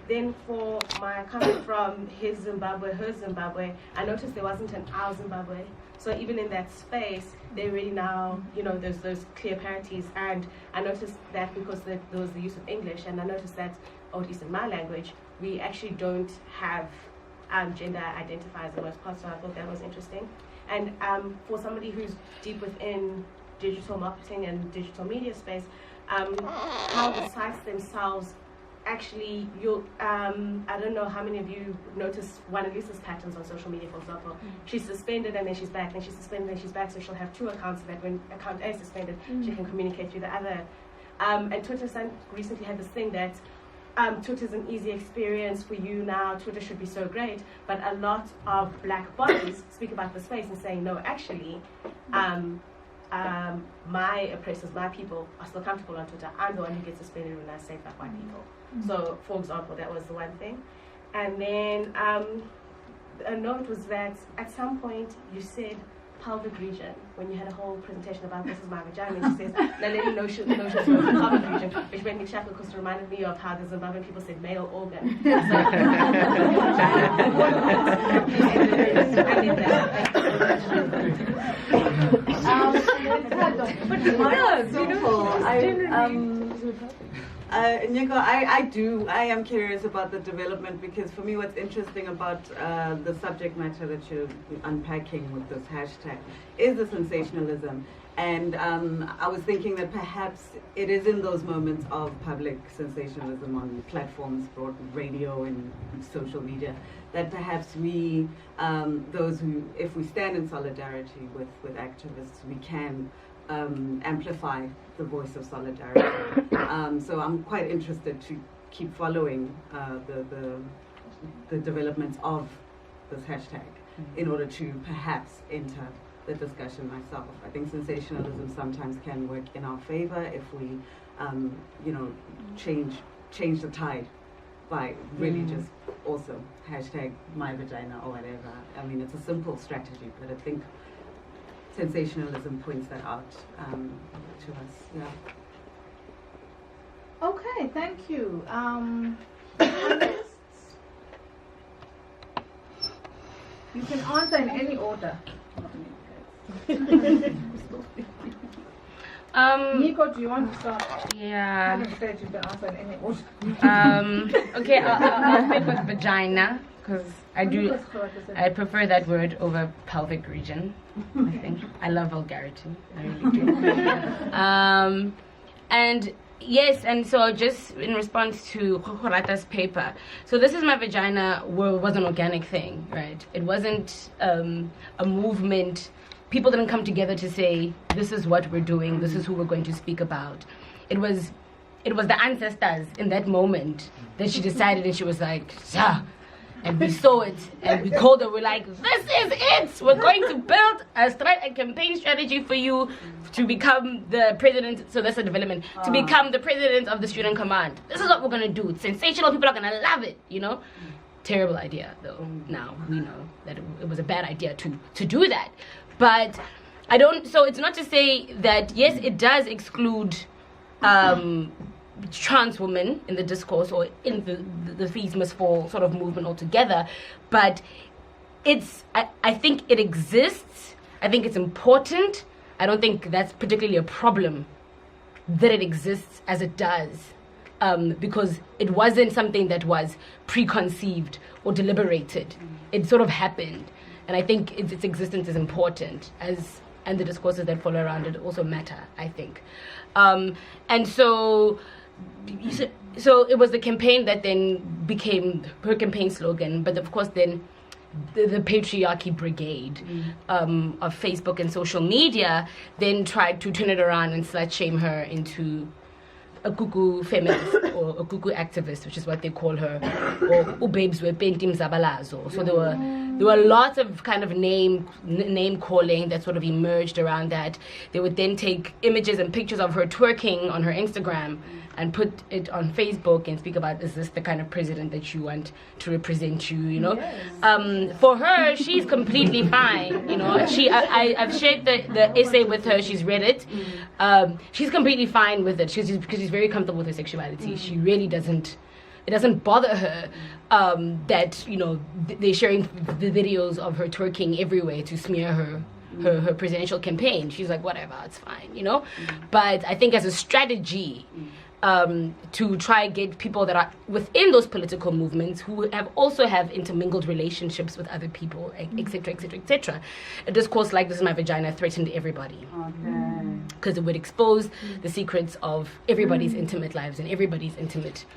[SPEAKER 8] Then for my coming from his Zimbabwe, her Zimbabwe, I noticed there wasn't an our Zimbabwe. So even in that space, they really now, there's those clear parities. And I noticed that because there was the use of English, and I noticed that, or at least in my language, we actually don't have gender identifiers in most parts, so I thought that was interesting. And for somebody who's deep within digital marketing and digital media space, how the sites themselves actually, I don't know how many of you notice one of Lisa's patterns on social media, for example. She's suspended and then she's back, then she's suspended and she's back, so she'll have 2 accounts so that when account A is suspended, she can communicate through the other. And Twitter recently had this thing that Twitter's an easy experience for you now, Twitter should be so great, but a lot of black bodies speak about the space and say, no, actually, my oppressors, my people are still comfortable on Twitter. I'm the one who gets suspended when I say that white people. So, for example, that was the one thing. And then a note was that at some point you said pelvic region when you had a whole presentation about this is my vagina. And she says, now let me know she's the pelvic region, which made me chuckle because it reminded me of how the Zimbabwean people said male organ.
[SPEAKER 6] Nyiko, I am curious about the development, because for me what's interesting about the subject matter that you're unpacking with this hashtag is the sensationalism. And I was thinking that perhaps it is in those moments of public sensationalism on platforms, broad radio and social media, that perhaps we, those who, if we stand in solidarity with activists, we can amplify the voice of solidarity. So I'm quite interested to keep following the developments of this hashtag in order to perhaps enter the discussion myself. I think sensationalism sometimes can work in our favor if we, change the tide by really just also hashtag my vagina or whatever. I mean, it's a simple strategy, but I think sensationalism points that out to us. Yeah.
[SPEAKER 1] Okay, thank you. You can answer in any order. Nyiko, do you want to start?
[SPEAKER 4] Yeah.
[SPEAKER 1] I'm afraid you can answer in any order.
[SPEAKER 4] Okay, I'll stick with vagina, because I prefer that word over pelvic region. I think I love vulgarity. I really do. And yes, and so just in response to Gorata's paper, so This Is My Vagina was an organic thing, right? It wasn't a movement. People didn't come together to say, this is what we're doing, this is who we're going to speak about. It was the ancestors in that moment that she decided, and she was like, yeah. And we saw it, and we called her, we're like, this is it! We're going to build a campaign strategy for you to become the president, so that's a development, to become the president of the student command. This is what we're gonna do. It's sensational, people are gonna love it, you know? Terrible idea, though. Now we know that it was a bad idea to do that. But so it's not to say that, yes, it does exclude trans women in the discourse or in the Fees Must Fall sort of movement altogether, but I think it exists. I think it's important. I don't think that's particularly a problem that it exists as it does, because it wasn't something that was preconceived or deliberated. It sort of happened, and I think its existence is important, and the discourses that follow around it also matter, I think. And so it was the campaign that then became her campaign slogan, but of course then the patriarchy brigade of Facebook and social media then tried to turn it around and slut shame her into a cuckoo feminist or a cuckoo activist, which is what they call her, or babes were painting zabalazo. So there were lots of kind of name calling that sort of emerged around that. They would then take images and pictures of her twerking on her Instagram and put it on Facebook and speak about, is this the kind of president that you want to represent you, you know? Yes. For her, she's completely fine, you know. I've shared the essay with her, she's read it. She's completely fine with it because she's very comfortable with her sexuality. She really doesn't, it doesn't bother her that, you know, they're sharing the videos of her twerking everywhere to smear her presidential campaign. She's like, whatever, it's fine, you know? But I think as a strategy, to try and get people that are within those political movements who also have intermingled relationships with other people, etc., etc., etc. A discourse like This Is My Vagina threatened everybody. Because it would expose the secrets of everybody's intimate lives and everybody's intimate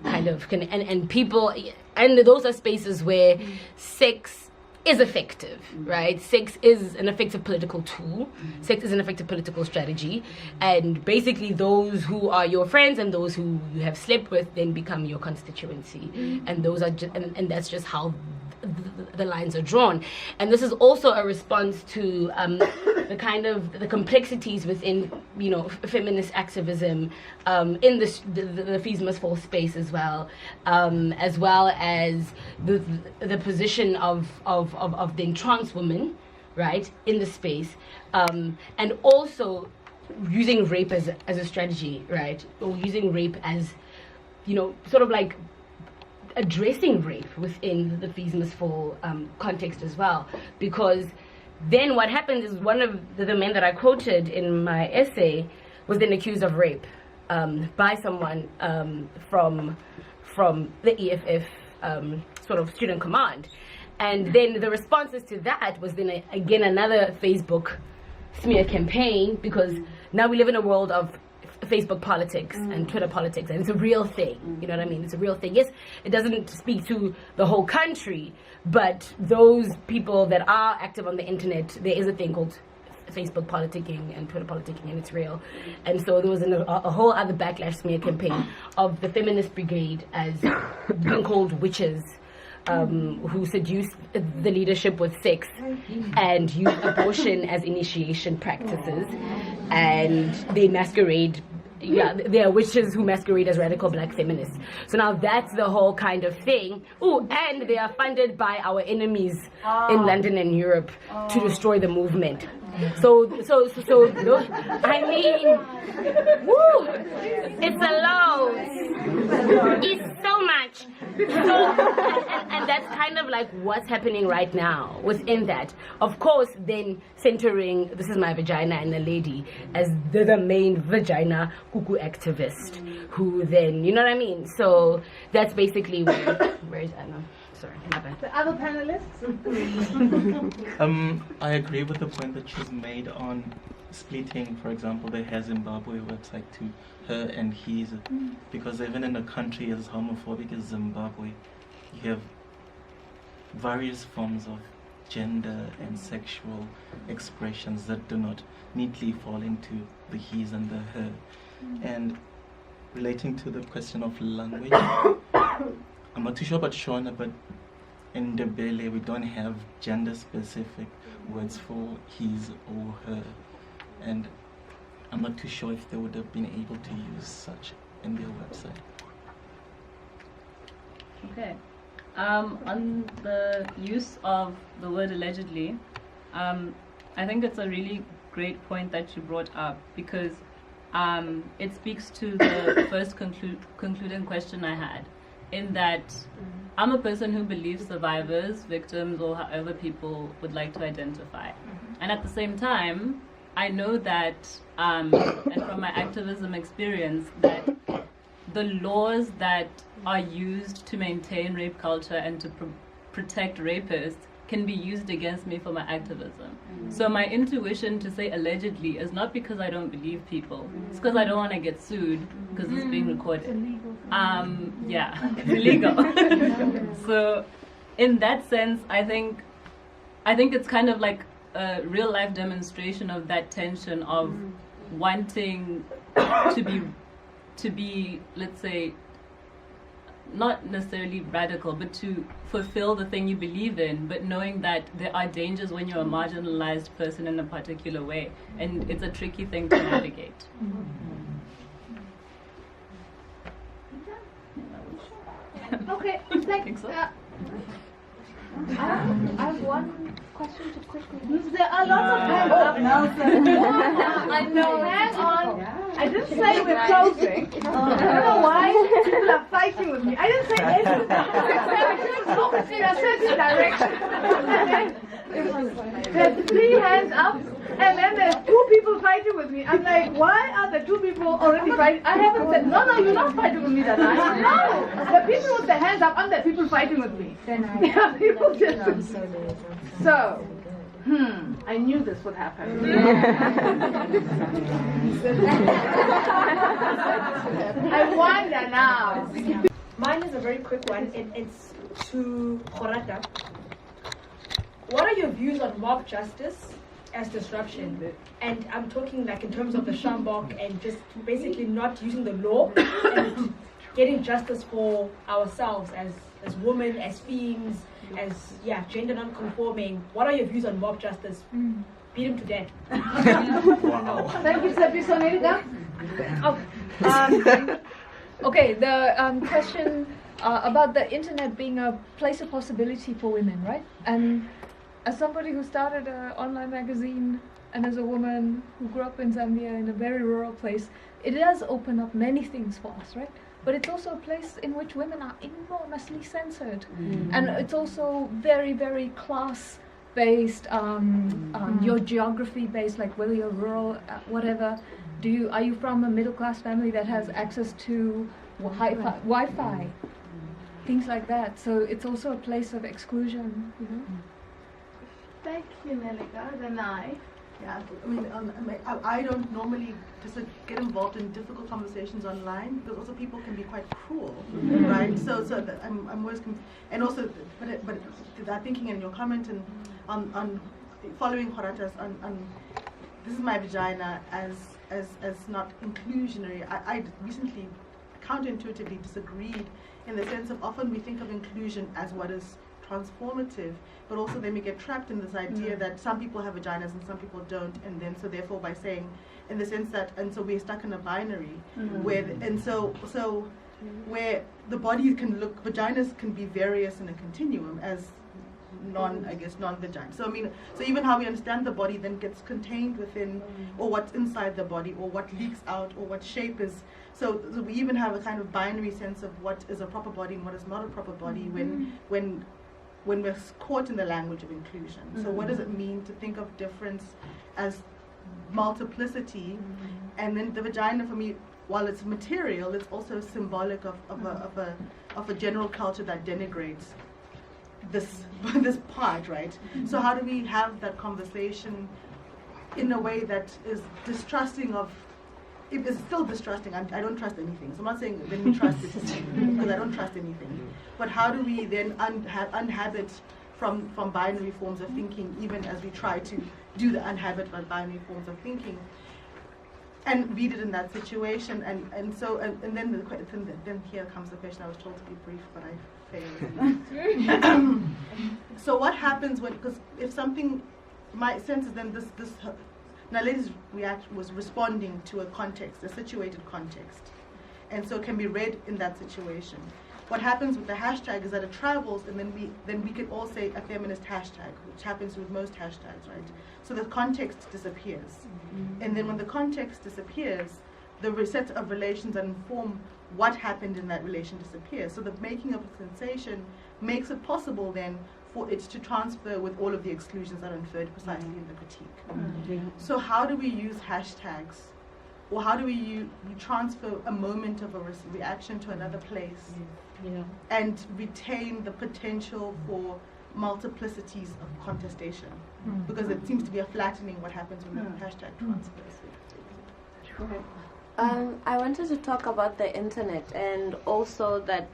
[SPEAKER 4] kind of... And people... And those are spaces where sex is effective, right? Sex is an effective political tool. Sex is an effective political strategy. And basically those who are your friends and those who you have slept with then become your constituency. And those are and that's just how the lines are drawn. And this is also a response to the kind of the complexities within, you know, feminist activism in the Fees Must Fall space as well as the position of then trans women, right, in the space, and also using rape as a strategy, right, or using rape as, you know, sort of like addressing rape within the Fees Must Fall context as well, because then what happens is one of the men that I quoted in my essay was then accused of rape by someone from the EFF sort of student command. And then the responses to that was then again another Facebook smear campaign, because now we live in a world of Facebook politics and Twitter politics, and it's a real thing. You know what I mean? It's a real thing. Yes, it doesn't speak to the whole country, but those people that are active on the internet, there is a thing called Facebook politicking and Twitter politicking, and it's real. And so there was a whole other backlash smear campaign of the feminist brigade as being called witches, who seduced the leadership with sex and use abortion as initiation practices, and they masquerade. Yeah, they are witches who masquerade as radical black feminists. So now that's the whole kind of thing. Oh, and they are funded by our enemies in London and Europe to destroy the movement. So I mean, woo, it's a lot. It's so much. And that's kind of like what's happening right now within that. Of course, then centering "This is my vagina" and a lady as the main vagina cuckoo activist, who then, you know what I mean? So that's basically where is Anna? Sorry, my bad.
[SPEAKER 1] The other panelists?
[SPEAKER 3] I agree with the point that she's made on splitting, for example, the Hair Zimbabwe website to her and his, because even in a country as homophobic as Zimbabwe, you have various forms of gender and sexual expressions that do not neatly fall into the his and the her. And relating to the question of language, I'm not too sure about Shona, but in Ndebele we don't have gender-specific words for his or her, and I'm not too sure if they would have been able to use such in their website.
[SPEAKER 2] Okay. On the use of the word allegedly, I think it's a really great point that you brought up, because it speaks to the first concluding question I had, in that I'm a person who believes survivors, victims, or however people would like to identify. And at the same time, I know that, and from my activism experience, that the laws that are used to maintain rape culture and to protect rapists can be used against me for my activism. So my intuition to say allegedly is not because I don't believe people. It's because I don't want to get sued because it's being recorded. Yeah, it's illegal. So in that sense, I think it's kind of like a real life demonstration of that tension of wanting to be, let's say, not necessarily radical, but to fulfill the thing you believe in, but knowing that there are dangers when you're a marginalized person in a particular way, and it's a tricky thing to navigate.
[SPEAKER 1] Okay, thanks.
[SPEAKER 2] So.
[SPEAKER 9] I have one question to quickly.
[SPEAKER 1] There are lots of hands up now. I know. Hang on. I didn't say we're closing. I don't know why people are fighting with me. I didn't say anything. I said in a certain direction. There's 3 hands up, and then there's 2 people fighting with me. I'm like, why are the 2 people already fighting? I haven't said, no, you're not fighting with me that night. No, the people with the hands up aren't the people fighting with me. Yeah, people just. So, I knew this would happen. I wonder now.
[SPEAKER 8] Mine is a very quick one. It's to Gorata. What are your views on mob justice as disruption? And I'm talking like in terms of the Shambok and just basically not using the law and getting justice for ourselves as women, as femmes, as gender non-conforming. What are your views on mob justice? Beat him to death.
[SPEAKER 3] Wow.
[SPEAKER 1] Thank you, Sabisonelga.
[SPEAKER 9] Okay, the question about the internet being a place of possibility for women, right? And as somebody who started an online magazine and as a woman who grew up in Zambia in a very rural place, it does open up many things for us, right? But it's also a place in which women are enormously censored. And it's also very, very class based, your geography based, like whether you're rural, whatever. Are you from a middle class family that has access to Wi-Fi, things like that? So it's also a place of exclusion, you know.
[SPEAKER 10] Thank you, Nelika. Then yeah, I don't normally just get involved in difficult conversations online because also people can be quite cruel, right? So I'm always and also, but that thinking in your comment and on following Gorata's on this is my vagina as not inclusionary. I recently counterintuitively disagreed in the sense of often we think of inclusion as what is transformative, but also then we get trapped in this idea that some people have vaginas and some people don't, and then so therefore by saying in the sense that, and so we're stuck in a binary where where the body can look, vaginas can be various in a continuum as non-vagina. So I mean, so even how we understand the body then gets contained within, or what's inside the body, or what leaks out, or what shape is. So we even have a kind of binary sense of what is a proper body and what is not a proper body when we're caught in the language of inclusion. So what does it mean to think of difference as multiplicity? And then the vagina for me, while it's material, it's also symbolic of a general culture that denigrates this part, right? So how do we have that conversation in a way that is distrusting of, if it's still distrusting, I don't trust anything. So I'm not saying then we trust it, because I don't trust anything. But how do we then unhabit from binary forms of thinking, even as we try to do the unhabit by binary forms of thinking, and read it in that situation, and then here comes the question. I was told to be brief, but I failed. So what happens when, because if something, my sense is then this Naledi's reaction was responding to a context, a situated context, and so it can be read in that situation. What happens with the hashtag is that it travels, and then we could all say a feminist hashtag, which happens with most hashtags, right? So the context disappears, and then when the context disappears, the set of relations that inform what happened in that relation disappears. So the making of a sensation makes it possible then for it to transfer with all of the exclusions that are inferred precisely in the critique. So how do we use hashtags, or how do we transfer a moment of a reaction to another place and retain the potential for multiplicities of contestation? Because it seems to be a flattening what happens when the hashtag transfers.
[SPEAKER 11] I wanted to talk about the internet, and also that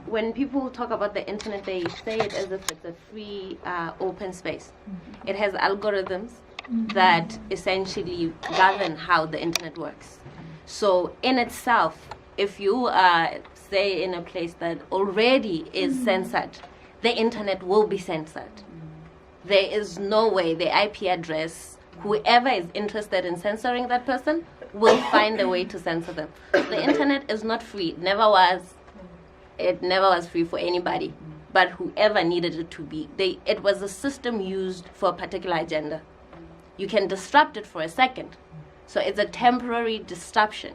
[SPEAKER 11] when people talk about the internet, they say it as if it's a free, open space. It has algorithms that essentially govern how the internet works. So in itself, if you say in a place that already is censored, the internet will be censored. There is no way the IP address, whoever is interested in censoring that person, will find a way to censor them. The internet is not free. It never was. It never was free for anybody, but whoever needed it to be. It was a system used for a particular agenda. You can disrupt it for a second. So it's a temporary disruption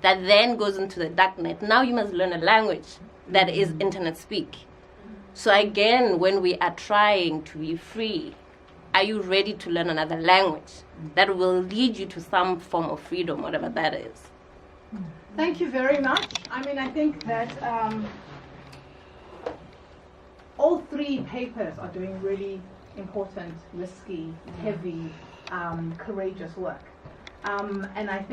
[SPEAKER 11] that then goes into the darknet. Now you must learn a language that is internet speak. So again, when we are trying to be free, are you ready to learn another language that will lead you to some form of freedom, whatever that is?
[SPEAKER 1] Thank you very much. I mean, I think that all three papers are doing really important, risky, heavy, courageous work. And I think